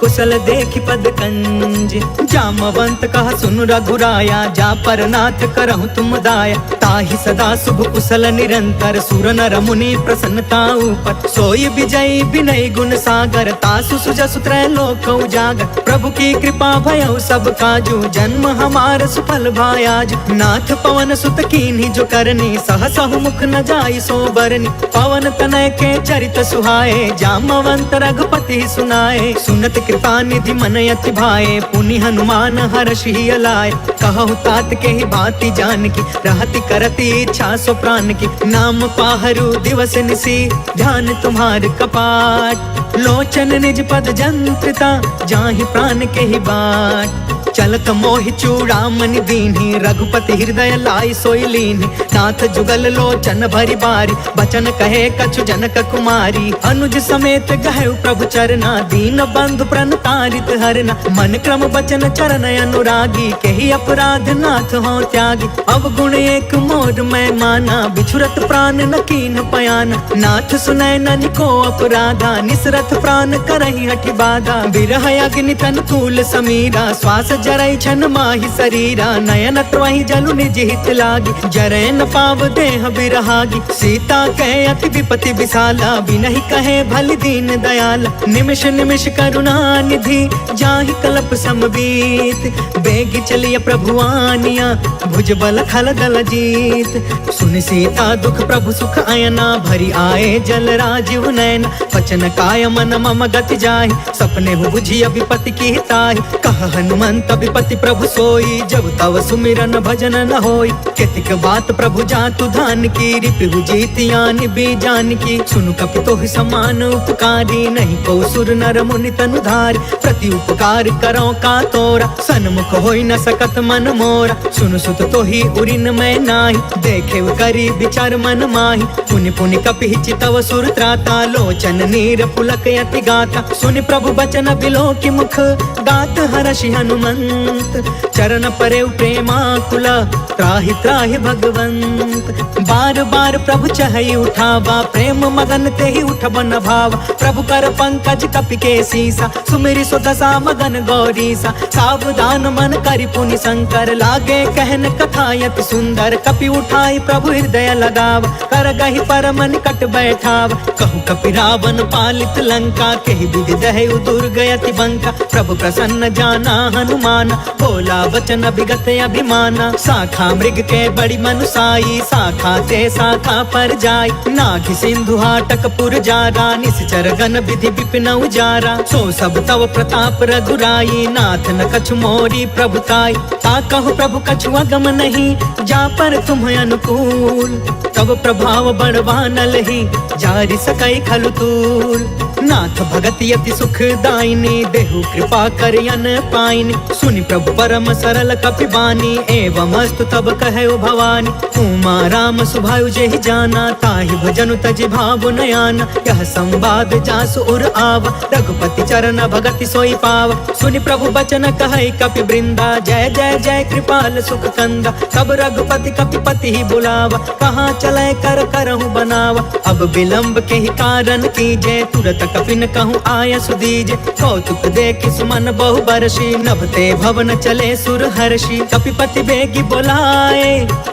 कुशल देखि पद कंज। जामवंत कह सुन रघुराया, जा पर नाथ करहु तुम दाया। ताहि सदा शुभ कुशल निरंतर, सुर नर मुनि प्रसन्नता ऊपर। सोई विजयी विनय गुण सागर, तासु सुजसु त्रैलोक उजागर। प्रभु की कृपा भयउ सब काजू, जन्म हमार सुफल भायाज। नाथ पवन सुत कीन्ही जो करनी, सहसहु मुख न जाई सो बरनी। पवन तनय के चरित सुहाए, जामवंत रघुपति सुनाए। सुनत कृपा निधि मन अति भाए, पुनि हनुमान हर्ष ही अलाए। कहु तात के ही बाती जान की, रहति करती इच्छा सो प्राण की। नाम पाहरु दिवस निसी, ध्यान तुम्हार कपाट। लोचन निज पद जंत्रिता, जाहि प्राण के ही बाट। चलत मोहि चूड़ामणि दीन्ही, रघुपति हृदय लाई सोई लीन्ही। नाथ जुगल लोचन भरी बारी, बचन कहे कछु जनक कुमारी। अनुज समेत गहु प्रभु चरना, दीन बंधु प्रणतारित हरना। मन क्रम बचन चरण अनुरागी, केहि अपराध नाथ हो त्यागी। अवगुण एक मोर मैं माना, बिछुरत प्राण न कीन पयाना। नाथ सुनय ननि को अपराधा, निसरत प्राण करहि हठि बाधा। बिरह अग्नि तन तूल समीरा, श्वास जरई छन माहि शरीरा। नयन त्रहि जलु निज हित लागी, जरै न पाव देह बिरहागी। सीता कहे अति विपति विशाला, बिनहि कहे भलि दीन दयाला। निमिष निमिष करुणा निधि, जाहि कल्प समबीत। बेगी चलिय प्रभु आनिया, भुज बल खल दल जीत। सुनि सीता दुख प्रभु सुख अयना, भरी आए जल राजीव नयन। वचन काय मन मम गति जाहि, सपने हु बुझिय विपति की ताहि। कह हनुमंत विपति प्रभु सोई, जब तव सुमिरन भजन न होई। केतिक बात प्रभु जातु धान की, रिपु जीतियानि बीजान की। सुनु कपि तोहि समान उपकारी, नहीं को सुर नर मुनि तनु धारी। प्रति उपकार करो का तोरा, सन्मुख होई न सकत मन मोरा। सुनु सुत तोहि उरिन मैं नाही, देखे करी विचार मन माही। पुनि पुनि कपि चितव सुर त्राता, लोचन नीर पुलक यति गाता। सुनि प्रभु बचन बिलो की मुख, गात हर्षि हनुमंत। चरण परे प्रेमाकुला, त्राहि त्राहि भगवंत। बार बार प्रभु चहई उठावा, प्रेम मगन ते ही उठब न भावा। प्रभु कर पंकज कपि के सीसा, सुमिरि सो दशा मगन गौरीसा। सावधान मन करि पुनि शंकर, लागे कहन कथायत सुंदर। कपि उठाई प्रभु हृदय लगावा, कर गहि परम निकट बैठावा। कहु कपि रावण पालित लंका, केहि विधि दहु दुर्ग अति बंका। प्रभु प्रसन्न जाना हनुमाना, बोला वचन विगत अभिमाना। शाखा मृग के बड़ी मनुसाई, शाखा ते शाखा पर जाई। नाघि सिंधु हाटक पुर जारा, निश्चर गण विधि विपिन उजारा। सो सब तव प्रताप रघुराई, नाथ न कछु मोरी प्रभुताई। ता कहु प्रभु कछु अगम नहीं, जा पर तुम अनुकूल। तब प्रभाव बड़वानल ही, जारि सकई खलु तूल। नाथ भगति अति सुखदायिनी देहु कृपा कर अन पाइनी सुनि प्रभु परम सरल कपि बानी एवं अस्तु तब कहु भवानी उमा राम सुभायु जेहि जाना ताहि भजनु तजि भाव नयाना यह संवाद जासु उर आवा रघुपति चरण भगति सोई पावा सुनि प्रभु बचन कहै कपि वृंदा जय जय जय कृपाल सुख कंदा तब रघुपति कपिपति ही बुलावा कहाँ चले कर करहु बनावा अब विलंब के ही कारण कीजे तुरत कपिन कहूँ आय सुदीजे कौतुक देखि सुमन बहु बरसी नभते भवन चले सुर हर्षि कपिपति बेगी बोलाए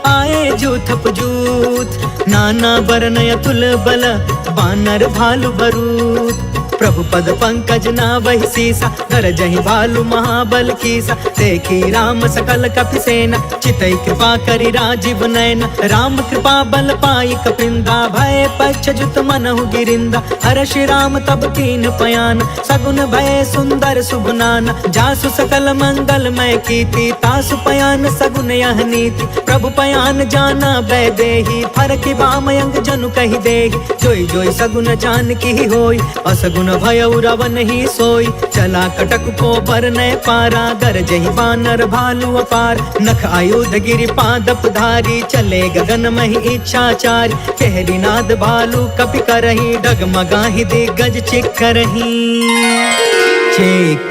आए जूथप जूथ नाना बरन अतुल बल बानर भालु बरूद प्रभु पद पंकज नावहि सीसा धर जहि भालु महाबल कीसा देखी राम सकल कपि सेना चितई कृपा करि राजीव नयन राम कृपा बल पाई कपिंदा भय पक्ष जुत मनहु गिरिंदा हर्षि राम तब कीन पयान सगुन भय सुंदर सुगुनान जासु सकल मंगलमय कीर्ति तासु पयान सगुन यह नीति प्रभु पयान जाना भय देहि फरकि बामयंग जनु कहि देहि जोई जोई सगुन जान की होई असगुन भय रावण ही सोई चला कटक को बर न पारा गरजहि बानर भालु अपार नख आयुध गिरि पादप धारी चले गगन महि इच्छाचारी कहरी नाद भालु कपि करही डगमगाहि दिग्गज चिक्करही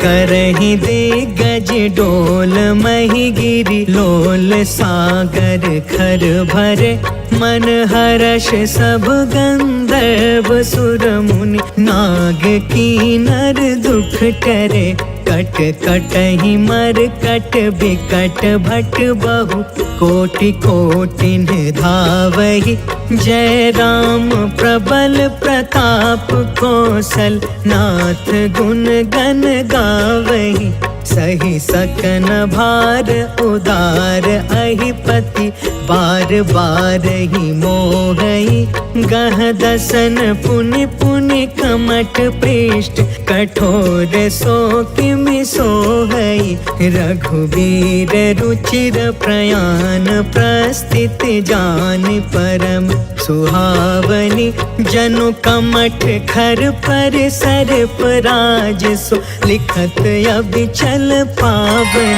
करही दिग्गज डोल मही गिरी लोल सागर खर भरे मन हर्ष सब गंधर्व सुर मुनि नाग कीनर दुख टरे कट कटहि मर कट बिकट भट बहु कोटि कोटिन धावहि जय राम प्रबल प्रताप कौशल नाथ गुण गण गावहि सही सकन भार उदार अहिपति बार बार ही मोहई गह दसन पुनि पुनि कमट पृष्ठ कठोर सो किमि सोहई रघुवीर रुचिर प्रयाण प्रस्थित जान परम सुहावनी जनु कमठ खर पर सर पराज सो लिखत अबिचल पावनी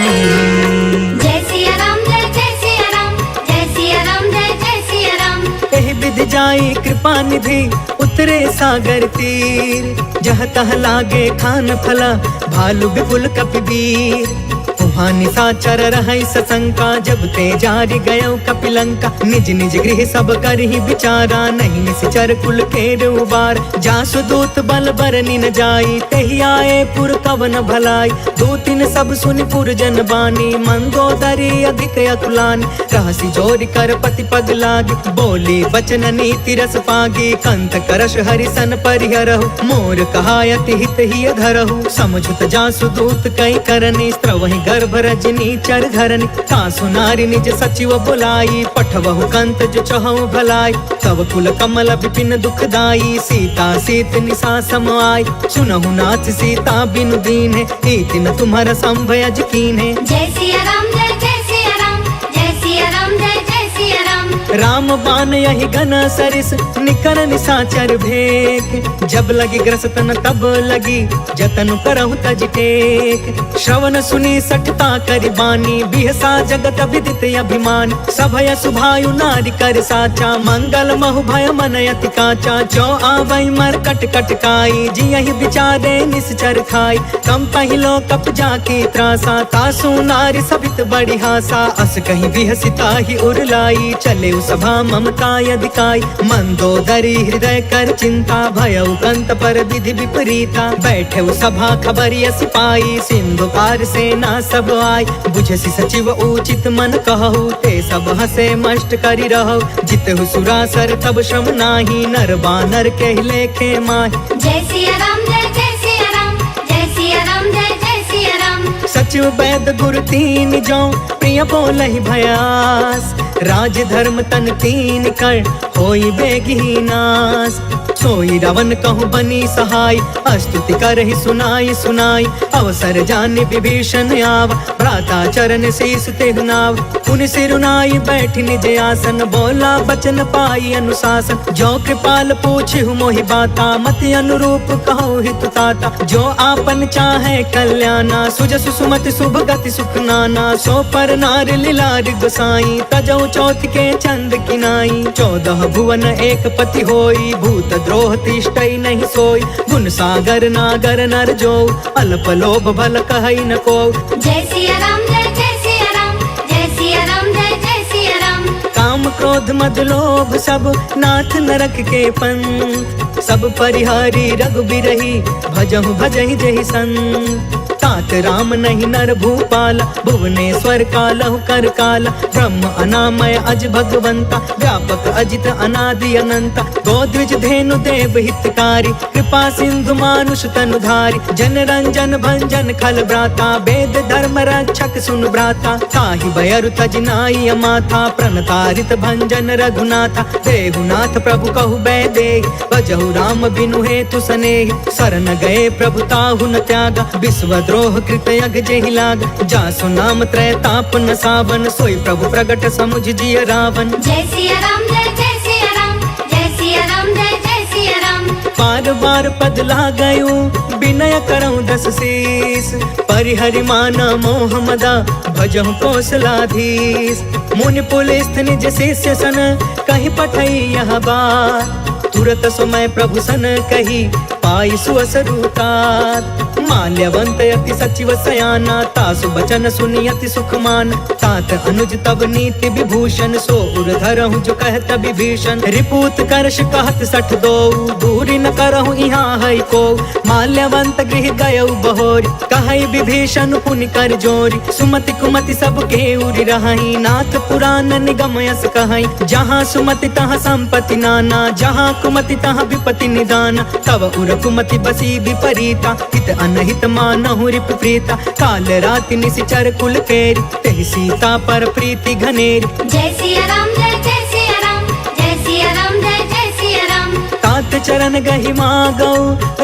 जय सिया राम जय सिया राम जय सिया राम जय सिया राम एहि विधि जाई कृपा निधि उतरे सागर तीर जह तह लागे खान फला भालु विपुल कपिवीर वहाँ निशाचर रहै सशंका जब ते जारि गयो कपिलंका निज निज गृह सब करहि विचारा नहीं निश्चर कुल केर उबार जासु दूत बल बरनि न जाई तेहि आए पुर कवन भलाई दूतिन सब सुनि पुर जन बानी मंदोदरी अधिक अतुलानी रहसी जोरि कर पति पग लागी बोली वचन नीति रस पागी कंत करश हरिसन परिहरहु मोर कहायति हित ही धरहु समझुत जासु दूत कई करनी स्त्रवहि गर्भ रजनी चर धरनी तासु नारी निज सचिव बुलाई पठवहु कंत जो चहु भलाई तव कुल कमल विपिन दुखदाई सीता सीत निशा सम आई सुनहु नाथ सीता बिनु दीन्हे हीति न तुम्हारा संभयज कीन्हे जय सिया राम जय सिया राम जय सिया राम जय सिया राम राम बान यही घन सरिस निकर निशाचर भेक जब लगी ग्रसतन तब लगी जतन करहु तज टेक श्रवण सुनी सठता करि बानी बिहसा जगत विदित अभिमान सभय सुभायु नारी कर साचा मंगल महु भय मन अति काचा जो आवै मर कट कट काई जियहि विचारे निश्चर खाई कम पहिलो कप जाकी त्रासा तासु नारी सबित बड़ी हासा अस कहीं बिहसिता ही उरलाई चले सभा ममता यदिकाई मंदोदरी हृदय कर चिंता भयउ कंत पर विधि विपरीता बैठे सभा खबरिय सिपाही सिंधु पार सेना सब आई बुझसी सचिव उचित मन कहु ते सब हसे मष्ट करि रहु जितहु सुरासर तब श्रम नाही नर बानर के लेखे माही जय सिया राम जय सिया राम जय सिया राम जय सिया राम सचिव वैद गुरु तीन जो प्रिय बोलहि भयास राज धर्म तन तीन कर होई बेगी नाश। सोई रावण कहूँ बनी सहाय, स्तुति करहि सुनाई सुनाई। अवसर जाने विभीषण आव, भ्राता चरण शीस तेहु नाव। पुनि सिरुनाई बैठि निज आसन, बोला बचन पाई अनुशासन। जो कृपाल पूछिहु मोहि बाता, मति अनुरूप कहो हित ताता। जो आपन चाहे कल्याणा, सुजसु सुमति शुभ गति सुख नाना। सो पर नार लीलार गोसाई, तजौ चौथ के चंद किनाई। 14 भुवन एक पति होई, भूत द्रोह तिष्ठई नहीं सोई। गुण सागर नागर नर जो, अल्प लोभ भल कहई न को। जय सिया राम जय सिया राम, जय सिया राम जय सिया राम। काम क्रोध मद लोभ सब नाथ नरक के पंथ। सब परिहारी रघुबीरहि, भजहु भजहि जहि संत। तात राम नहीं नर भूपाल, भुवनेश्वर कालहु कर काल। ब्रह्म अनामय अज भगवंता, व्यापक अजित अनादि अनंता। गोद्विज धेनु देव हितकारी, कृपा सिंधु मानुष तनुधारी। जन रंजन भंजन खल भ्राता, वेद धर्म रक्षक सुन भ्राता। ताहि भयरु तज नाई अमाथा, प्रणतारित भंजन रघुनाथा। देहुनाथ प्रभु कहु बैदेहि, भजहु राम बिनु हेतु सनेहि। शरण गए प्रभु ताहु न त्यागा, विश्व द्रोह कृत यग जेहि लाग। जासु नाम त्रय ताप न सावन, सोई प्रभु प्रगट समुझ जिय रावण। जय सिया राम जय सिया राम, जय सिया राम जय सिया राम। बार बार पद लागयूं, विनय करऊं दस शीस। परिहरि माना मोह मदा, भजहु कौशलाधीश। मुनि पुलिस निज शिष्य सन, कहि पठई यह बात। तुरत समय प्रभु सन कही, पाई सुअसरुतात। माल्यवंत यति सचिव सयाना, तासु बचन सुनि यति सुख मान। तात अनुज तब नीति विभूषण, सो उर धरहु जो कहत विभीषण। रिपूत करश कहत 62, दूरी न करहु यहाँ है को। माल्यवंत गृह गयउ बहोरी, कहई विभीषण पुनि कर जोरी। सुमति कुमति सब के उरि रहई, नाथ पुराण निगम यस कहई। जहाँ सुमति तहाँ संपत्ति नाना, जहाँ कुमति तहाँ विपत्ति निदान। तब उर कुमति बसी विपरीता, हित अनहित मानहु रिप प्रीता। काल राति निशिचर कुल केरी, तेहि सीता पर प्रीति घनेरी। जय सिया राम जय सिया राम, जय सिया राम जय सिया राम। तात चरण गहि मागौ,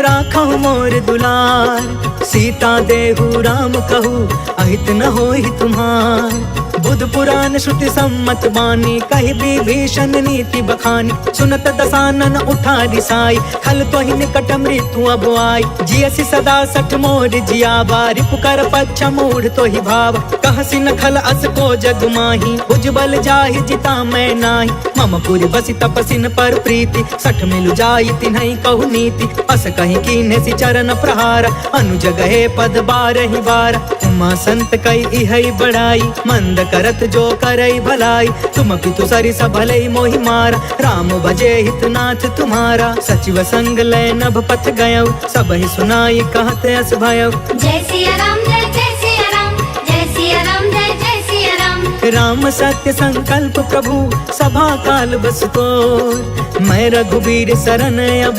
राखहु मोर दुलार। सीता देहु राम कहू, अहित न होहि तुम्हार। बुध पुराण श्रुति सम्मत बानी, कहि विभीषण नीति बखानी। सुनत दसानन उठा रिसाई, खल तोहि निकट मृत्यु अब आई। जियसि सदा सठ मोर जियावा, रिपुकर पक्ष मूढ़ तोहि भाव। कहसि न खल अस को जग माही, उज्जवल जाहि जिता मैं नाही। मम पुरि बसि तपसिन पर प्रीति, सठ मिलु जाई तिन्हई कहु नीति। अस कहि कीन्हे सि चरण प्रहार, अनुज गए पद बारहि बार। उमा संत कई इहई बड़ाई, मंद करत जो करई भलाई। तुम पितु सरिस भलई मोहि मारा, राम भजे हितनाथ तुम्हारा। सचिव संग लय नभ पथ गयउ, सबहि सुनाई कहत अस भयउ। जय सिया राम जय सिया राम, जय सिया राम जय सिया राम। राम सत्य संकल्प प्रभु, सभा काल बस तोर। मैं रघुबीर शरण अब,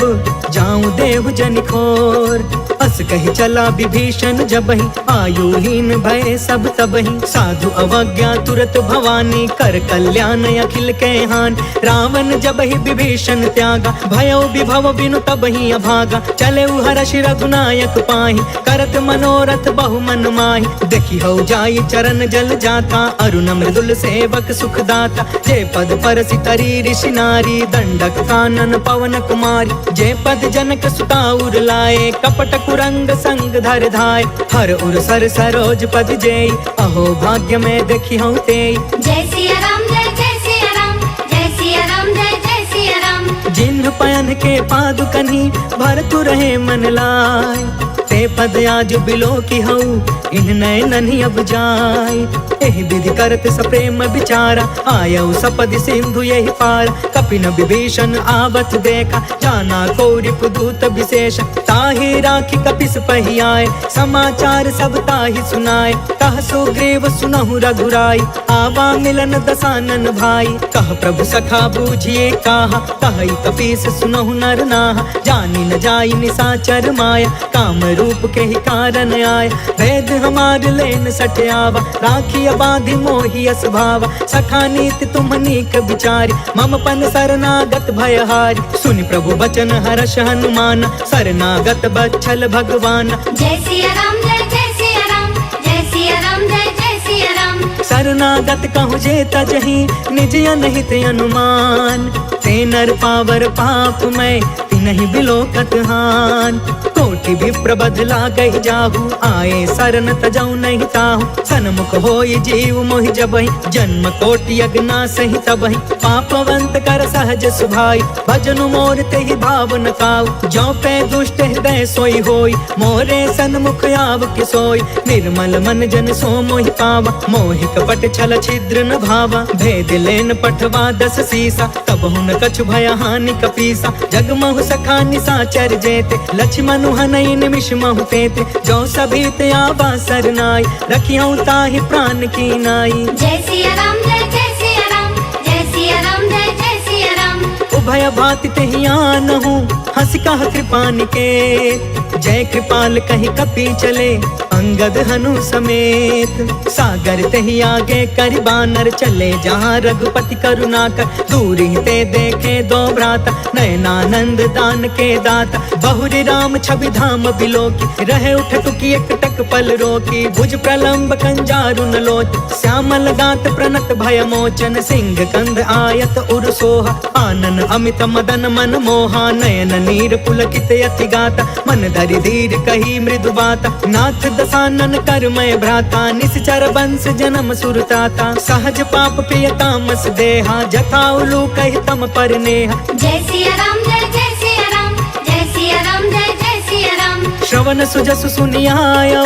जाऊं देहु जनि खोर। अस कहि चला विभीषण जबहि, आयुहीन भय सब तबहि। साधु अवज्ञा तुरत भवानी, कर कल्याण अखिल के हान। रावण जबहि विभीषण त्यागा, भयउ विभव बिनु तबहि अभागा। चले हर्ष रघुनायक पाहि, करत मनोरथ बहु मन माहि। देखि हौ जाई चरण जल जाता, अरुण मृदुल सेवक सुखदाता। जे पद परसि तरी ऋषि नारी, दंडक कानन पवन कुमारी। जे पद जनक सुता उर लाए, कपट कुरंग संग धर धाय। हर उर सर सरोज पद जेई, अहो भाग्य में देखी हूँ तेई। जय सिया राम जय सिया राम, जय सिया राम जय सिया राम। जिन्ह पयन के पादुकनी, भरतु रहे मन लाय। ते पद आज बिलो की हऊ, इन नैननि अब जाय। एहि विधि करत सप्रेम विचारा, आयऊ सपद सिंधु यही पार। कपिन विभीषण आवत देखा, जाना कौरिप दूत विशेष। ताहि राखी कपिस पहि आए, समाचार सब ताहि सुनाए। कह सुग्रीव सुनहु रघुराई, आवा मिलन दसानन भाई। कह प्रभु सखा बूझिए काहा, कहि कपीस सुनहु नर नाहा। जानि न जाई निशाचर माया, काम रूप रूप के ही कारण आय। वेद हमार लेन सठयावा, राखी बाधि मोहि अस भावा। सखा नीति तुम नीक विचारी, मम पन शरणागत भयहारी। सुनि प्रभु बचन हर्ष हनुमान, शरणागत बच्छल भगवान। जय सिया राम जय सिया राम, जय सिया राम जय सिया राम। शरणागत कहु जे तजहि, निज अनहित अनुमान। ते नर पावर पाप मैं, तिनहि बिलोकत हान। कोटि विप्र बदला गहि जाहु, आए शरण तजौ नहीं ताहु। सन्मुख होई जीव मोहि जबहि, जन्म कोटि अगना सहि तबहि। पापवंत कर सहज सुभाई, भजनु मोर तेहि भाव न काऊ। जो पे दुष्ट हृदय सोई होई, मोरे सन्मुख आव कि सोई। निर्मल मन जन सो मोहि पावा, मोहि कपट छल छिद्र न भावा। भेद लेन पठवा दस सीसा, तब हुन कछु भय हानि कपीसा। जगमहु सखा निसाचर जेते, लक्ष्मण हनई निमिष महु तेते। जो सभीत आवा सरनाई, रखियौ ताहि प्राण की नाई। जय सिया राम जय सिया राम, जय सिया राम जय सिया राम। उभय भाति तेहि आनहु, हंस कह कृपा निकेत। जय कृपाल कहि कपि चले, अंगद हनु समेत। सागर तेहि आगे करि बानर चले, जहाँ रघुपति करुणा कर। दूर ही ते देखे दो भ्राता, नयनानंद दान के दाता। बहुरी राम छवि धाम बिलोकी, रहे उठ टुकी एक टक पल रोकी। भुज प्रलंब कंजारु न लोच, श्यामल गात प्रणत भय मोचन। सिंह कंध आयत उर सोहा, आनन अमित मदन मन मोहा। नयन नीर पुलकित अति गाता, मन धरि धीर कही मृदु बाता। नाथ दसानन कर मैं भ्राता, निश्चर वंश जन्म सुरताता। सहज पाप पिय तामस देहा, जथा उलू कहि तम पर नेहा। जय सिया राम जय सिया राम, जय सिया राम जय सिया राम। श्रवण सुजसु सुनियायौ,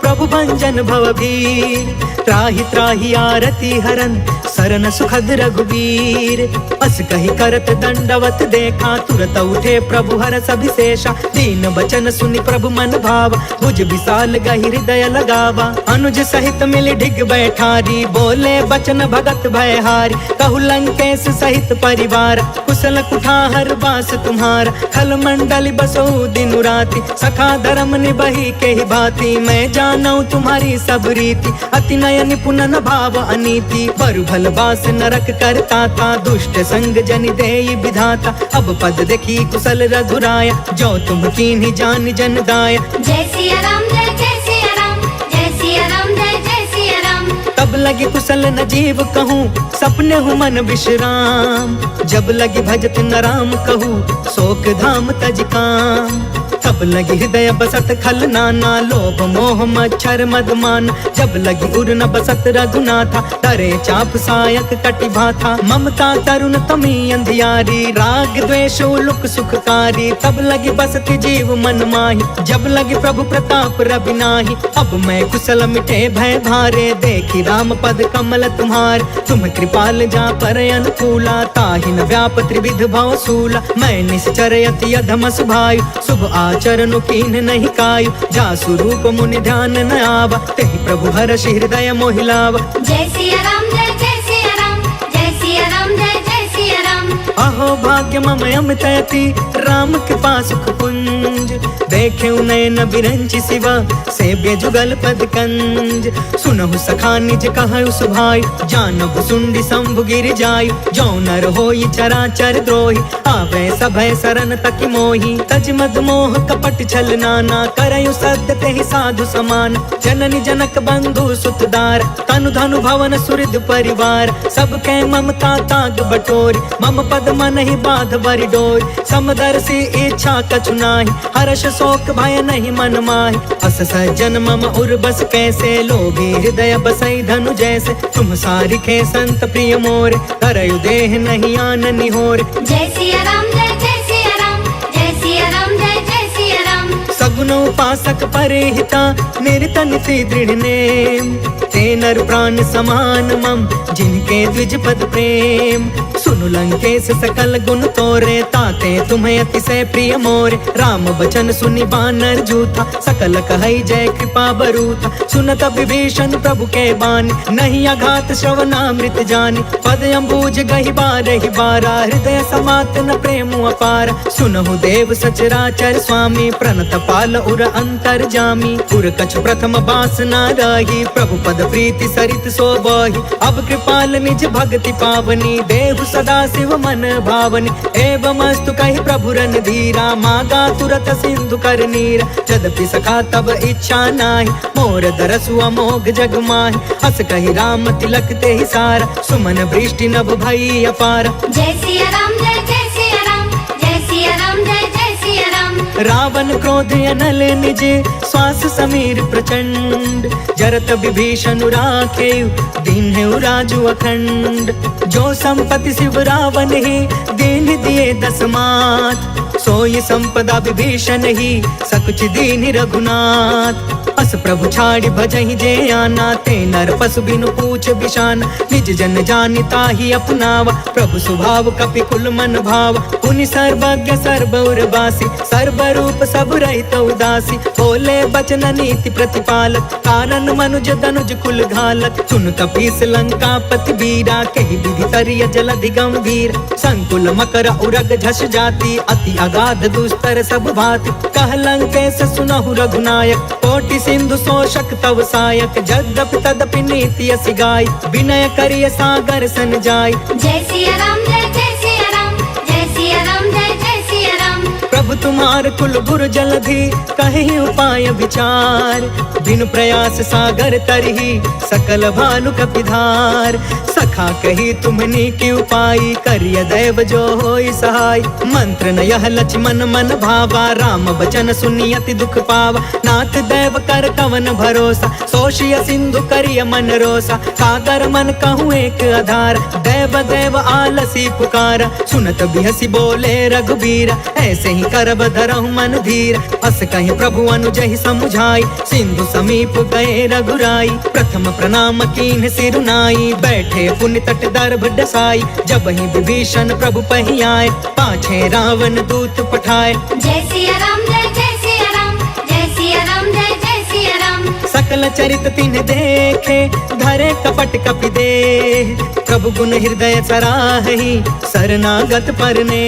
प्रभु भंजन भवभीर। त्राहि त्राहि आरती हरन, शरण सुखद रघुवीर। अस कहि करत दंडवत देखा, तुरत उठे प्रभु हरष अभिषेषा। दीन बचन सुनि प्रभु मन भावा, भुज विशाल गहि हृदय लगावा। अनुज सहित मिलि ढिग बैठारी, बोले बचन भगत भयहारी। कहु लंकेश सहित परिवार, कुशल कुठार बास तुम्हारा। खल मंडल बसो दिन राति, सखा धर्म निबहि के ही भांति। मैं जानऊ तुम्हारी सब रीति, अति नय निपुण न भाव अनीति। बरु भल बास नरक करता था, दुष्ट संग जनि देई विधाता। अब पद देखी कुशल रघुराया, जो तुम कीन्ही जान जन दाया। जय सिया राम जय सिया राम, जय सिया राम जय सिया राम। तब लगी कुशल न जीव कहूँ, सपने हूँ मन विश्राम। जब लगी भजत न राम कहूँ, शोक धाम तज काम। तब लगी हृदय बसत खल नाना, लोभ मोह मच्छर मदमान। जब लगी उर न बसत रघुनाथा, तरे चाप सायक कटि भाथा। ममता तरुण तमी अंधियारी, राग द्वेष उलुक सुखकारी। तब लगी बसती जीव मन माही, जब लगी प्रभु प्रताप रवि नाही। अब मैं कुशल मिटे भय भारे, देखी राम पद कमल तुम्हार। तुम कृपाल जा पर अनुकूला, ताहि न व्याप त्रिविध भव सूला। मैं निश्चर अति अधम सुभायु, शुभ आचरण कीन्ह नहीं कायु। जा स्वरूप मुनि ध्यान न आवा, तेहि प्रभु हर्ष हृदय मोहि लावा। जय सिया राम जय सिया राम, जय सिया राम जय सिया राम। अहो भाग्य मम अमित अति, राम कृपा सुख पुंज। देखे नयन बिरंचि शिवा, सेव्य जुगल पद कंज। सुनहु सखा निज कहु सुभाई, जानहु सुंडी शंभु गिर जायु। जो नर होई चराचर द्रोही, आवे सभय शरण तकि मोहि। तज मद मोह कपट छल नाना, करयु सत्य तेहि साधु समान। जननी जनक बंधु सुतदार, तनु धनु भवन सुहृद परिवार। सबके ममता ताग बटोरी, मम पद मन ही बाध बरि डोरी। समदर्शी इच्छा कछु नाही, हर्ष शोक भय नहीं मन माहि। अस सज्जन मम उर बस कैसे, लोभी हृदय बसई धनु जैसे। तुम सारिखे संत प्रिय मोरे, करयु देह नहीं आन निहोरे। जय सिया राम जय सिया राम, जय सिया राम जय सिया राम। सगुन उपासक परे हिता, निरत निति दृढ़ नेम। ते नर तरु प्राण समान मम, जिनके द्विज पद प्रेम। सुनु लंकेश सकल गुण तोरे, ताते तुम्हें अतिशय प्रिय मोरे। राम बचन सुनि बानर जूथा, सकल कहै जय कृपा बरूथा। सुनत विभीषण प्रभु के बानी, नहीं अघात श्रवणामृत जानी। पद अम्बुज गहि बारहि बारा, हृदय समात न प्रेम अपार। सुनहु देव सचराचर स्वामी, प्रणत पाल उर अंतर जामी। उर कछु प्रथम बासना रही, प्रभु पद प्रीति सरित सोबहि। अब कृपाल निज भक्ति पावनी, देहु सदा शिव मन भावनी। एवं अस्तु कहि प्रभु रन धीरा, मागा तुरत सिंधु कर नीरा। यद्यपि सखा तब इच्छा नाही, मोर दरसु अमोघ जग माहि। हस कहि राम तिलक ते ही सारा, सुमन वृष्टि नभ भई अपार। जय सिया राम जय जय सिया राम, जय सिया राम जय जय सिया राम। रावण क्रोध अनल निज, श्वास समीर प्रचंड। जरत विभीषण राखे, दीन्हु राजु अखंड। जो संपत्ति शिव रावण ही, दीन दिए दस मात। सोई संपदा विभीषण ही, सकुच दीन रघुनाथ। अस प्रभु छाड़ि भजहि जे आना, ते नर पशु बिनु पूछ बिशान। निज जन जानिता ही अपनावा, प्रभु स्वभाव कपि कुल मन भाव। पुनि सर्वज्ञ सर्व उर्वासी, सर्व रूप सब रहित उदासी। बोले बचन नीति प्रतिपालक, कारण मनुज तनुज कुल घालक। सुन कपीस लंका पति बीरा, कहि विधि तरिय जलधि गंभीर। संकुल मकर उरग झस जाति, अति अगाध दुस्तर सब भाति। कह लंकेश सुनहु रघुनायक, कोटि सिंधु शोषक तव सायक। यद्यपि तदपि नीति यसी गाय, विनय करिय सागर सन जाय। जय सिया राम जय जय सिया राम, जय सिया राम जय जय सिया राम। प्रभु तुम्हार कुल गुरु जलधि, कहि उपाय विचार। बिनु प्रयास सागर तरही, सकल भानु कपिधार। सखा कही तुम्हनी की उपाय, करिय दैव जो होई सहाय। मंत्र न यह लक्ष्मण मन भावा, राम बचन सुनि अति दुख पावा। नाथ दैव कर कवन भरोसा, सोषिय सिंधु करिय मन रोसा। सागर मन कहूँ एक आधार, दैव दैव आलसी पुकारा। सुनत बिहसी बोले रघुबीरा, ऐसे ही करब धरहु मन धीर। अस कहि प्रभु अनुजहि समुझाई, सिंधु समीप गए रघुराई। प्रथम प्रणाम कीन्ह सिरुनाई, बैठे पुनि तट दर्भ डसाई। जब ही विभीषण प्रभु पहि आए, पाछे रावण दूत पठाए। जय सिया राम जय जय सिया राम, जय सिया राम जय जय सिया राम। सकल चरित तिन्ह देखे, धरे कपट कपि देह। प्रभु गुण हृदय सराहि, शरणागत परने।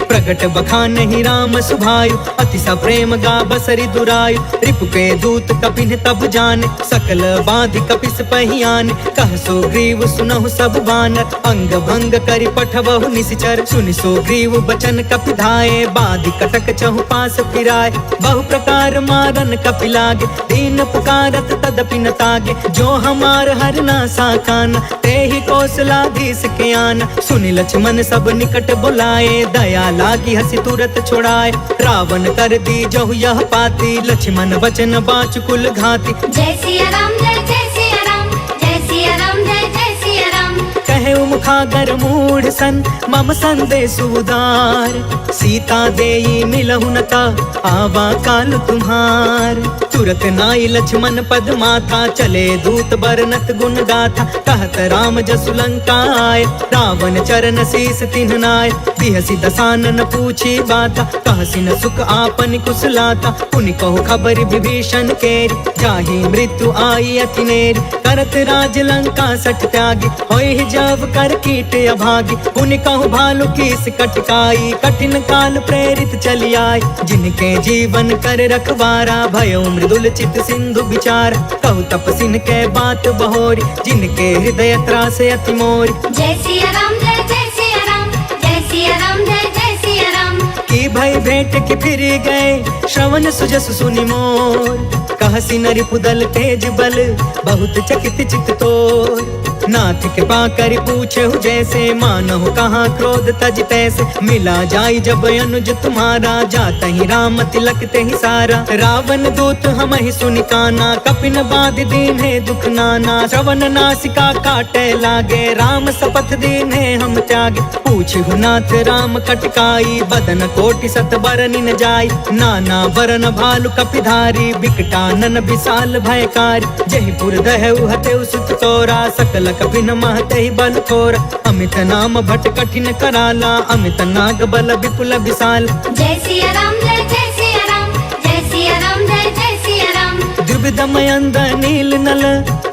प्रगट बखानहि राम सुभायु, अति सप्रेम गा बसरि दुरायु। रिपु के दूत कपिन तब जाने, सकल बाधि कपिस पहियाने। कह सुग्रीव सुनहु सब बानर, अंग भंग करि पठबहु निशिचर। सुनि सुग्रीव बचन कपि धाये, बाधि कटक चहु पास फिराए। बहु प्रकार मारन कपि लागे, दीन पुकारत तदपि न तागे। जो हमार हरना साकाना, तेहि कौशलाधीश के आना। सुनि लक्ष्मण सब निकट बुलाए, दया लागी हसी तुरत छोड़ाए। रावण कर दी जहु यह पाती, लक्ष्मण बचन बाच कुल घाती। जय सिया राम जय जय सिया राम, जय सिया राम जय जय सिया राम। कहे मुखागर मूढ़ सन, मम संदेश उदार। सीता देई मिलहु न ता, आवा काल तुम्हार। तुरत नाई लक्ष्मण पद माथा, चले दूत बरनत गुण गाथा। कहत राम जसु लंका आए, रावण चरण शीस तिन्ह नाय। बिहसी दसानन पूछी बाता, कहसी न सुख आपन कुशलाता। पुनि कहु खबर विभीषण केरी, जाहि मृत्यु आई अति नेरी। करत राज लंका सठ त्यागी, होई जब कर कीट अभागी। पुनि कहु भालु कीस कटकाई, कठिन काल प्रेरित चली आई। जिनके जीवन कर रखवारा, भयो मृदुल चित सिंधु विचार। कहु तपसिन के बात बहोरी, जिनके हृदय त्रासे अति मोरी। जय सिया राम जय जय सिया राम, जय सिया राम जय जय सिया राम। की भई भेंट की फिर गए, श्रवण सुजस सुनि मोर। कहसी नरि पुदल तेज बल, बहुत चकित चित तोर। नाथ के पाकर पूछे जैसे, मानहु कहाँ क्रोध तज तैसे। मिला जाई जब अनुज तुम्हारा, जाता ही राम तिलक ते ही सारा। रावण दूत हम ही सुनि काना, कपिन बाध दीन है दुख नाना। श्रवण नासिका काटे लागे, राम शपथ दीन है हम त्यागे। पूछहु नाथ राम कटकाई, बदन कोटि सत बरनि न जाई। नाना बरन भालु कपिधारी, बिकटा गजानन विशाल भयकार, जयपुर दहु हते सुत तोरा, सकल कपिन महते बल थोरा, अमित नाम भट कठिन कराला, अमित नाग बल विपुल विशाल। जय सिया राम जय सिया राम, जय सिया राम जय सिया राम। द्विविधमयंद नील नल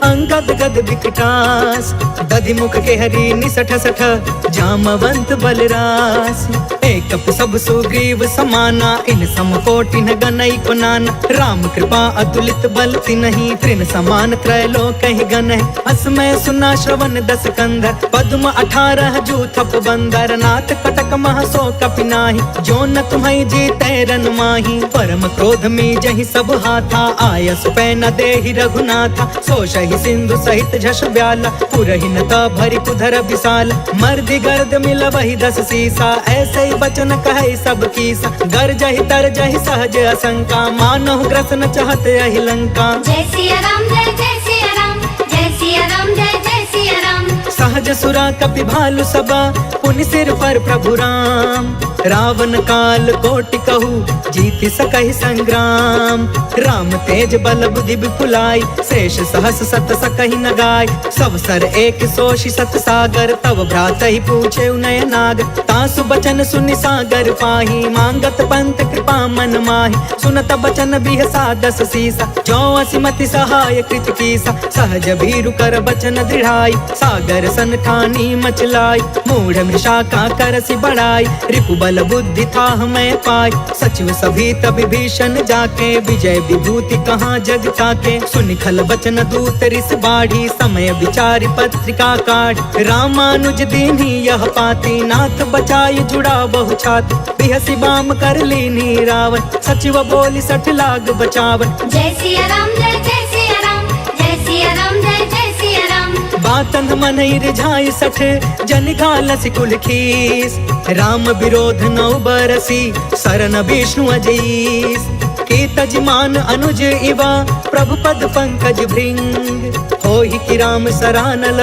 अंगद गद विकटास, दधि मुख के हरि निसठ सठ, जामवंत बलरास। एक सब सुग्रीव समाना, इन सम कोटि न गनई को नाना, राम कृपा अतुलित बल तिन्हि, तृण समान त्रैलोक ही गन है। असमय सुना श्रवण दस कंधर, पद्म 18 जूथप बंदर, नाथ कटक मह सो कपि नाही, जो न तुम्हें जीते रन माही। परम क्रोध में जहि सब हाथा, आयस पै न देहि रघुनाथा, सो शहि सिंधु सहित झष ब्याला, पुरहि न ता भरि कुधर विशाल। मर्दि गर्द मिल वही 10 सीसा, ऐसे ही बचन कहे सब कीसा, गर जहि तर जहि सहज असंका, मानहु ग्रसन चहत यहि लंका। जय सिया राम जय सिया राम, जय सिया राम जय सिया राम। सहज सुरा कपि भालु सबा, पुनि सिर पर प्रभु राम, रावण काल कोटि कहू, जीति सकहि संग्राम। राम तेज बल बुद्धि विपुलाई, शेष सहस सत सकहि न गाय, सब सर एक सोषि सत सागर, तब भ्रात ही पूछे नय नाग। तासु बचन सुनि सागर पाही, मांगत पंत कृपा मन माही, सुनत बचन बिहसा 10 सीसा, जो असिमति सहाय कृत कीसा, सहज भीरु कर बचन दृढ़ाई, सागर सन ठानी मचलाई, मूढ़ मृषा का करसि बढ़ाई, रिपु बल बुद्धि था मैं पाई, सचिव सभी तब भीषण जाके, विजय विभूति कहाँ जग ताके। सुनि खल बचन दूत रिस बाढ़ी, समय विचारि पत्रिका काढ़, रामानुज दीन्ही यह पाती, नाथ बचाई जुड़ा बहु छाती, बिहसी बाम कर लीनी रावण, सचिव बोली 60 लाग बचावन। जय सिया राम जय सिया राम, जय सिया राम जय सिया राम। बातन मन रिझाई 60, जन घालस कुल खीस, राम विरोध 9 बरसी, सरन विष्णु अजीस। के तजमान अनुज इवा, प्रभु पद पंकज भृंग, होहि कि राम सरानल,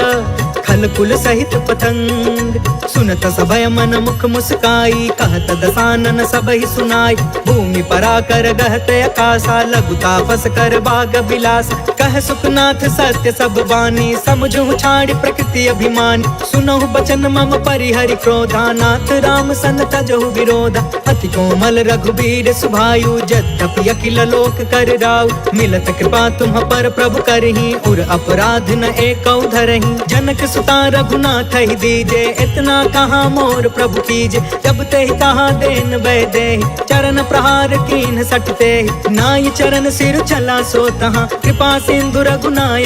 खल कुल सहित पतंग। सुनत सभय मन मुख मुस्काई, कहत दसानन सबहि सुनाई, भूमि पराकर गहत आकाशा, लघु तापस कर बाग बिलास। कह सुखनाथ सत्य सब बानी, समझु छाड़ प्रकृति अभिमान, सुनहु बचन मम परिहरि क्रोधा, नाथ राम सन तजहु विरोधा। अति कोमल रघुबीर सुभायु, यद्यपि अखिल लोक कर राउ, मिलत कृपा तुम पर प्रभु करही, उर अपराध न एकौ धरही। जनक सुता रघुनाथ ही दीजे, इतना कहाँ मोर प्रभु कीजे, जब ते कहा देन वै दे, चरण प्रहार कीन सटते, नाई चरण सिर चला सो तहाँ, कृपा सिंधु रघुनाय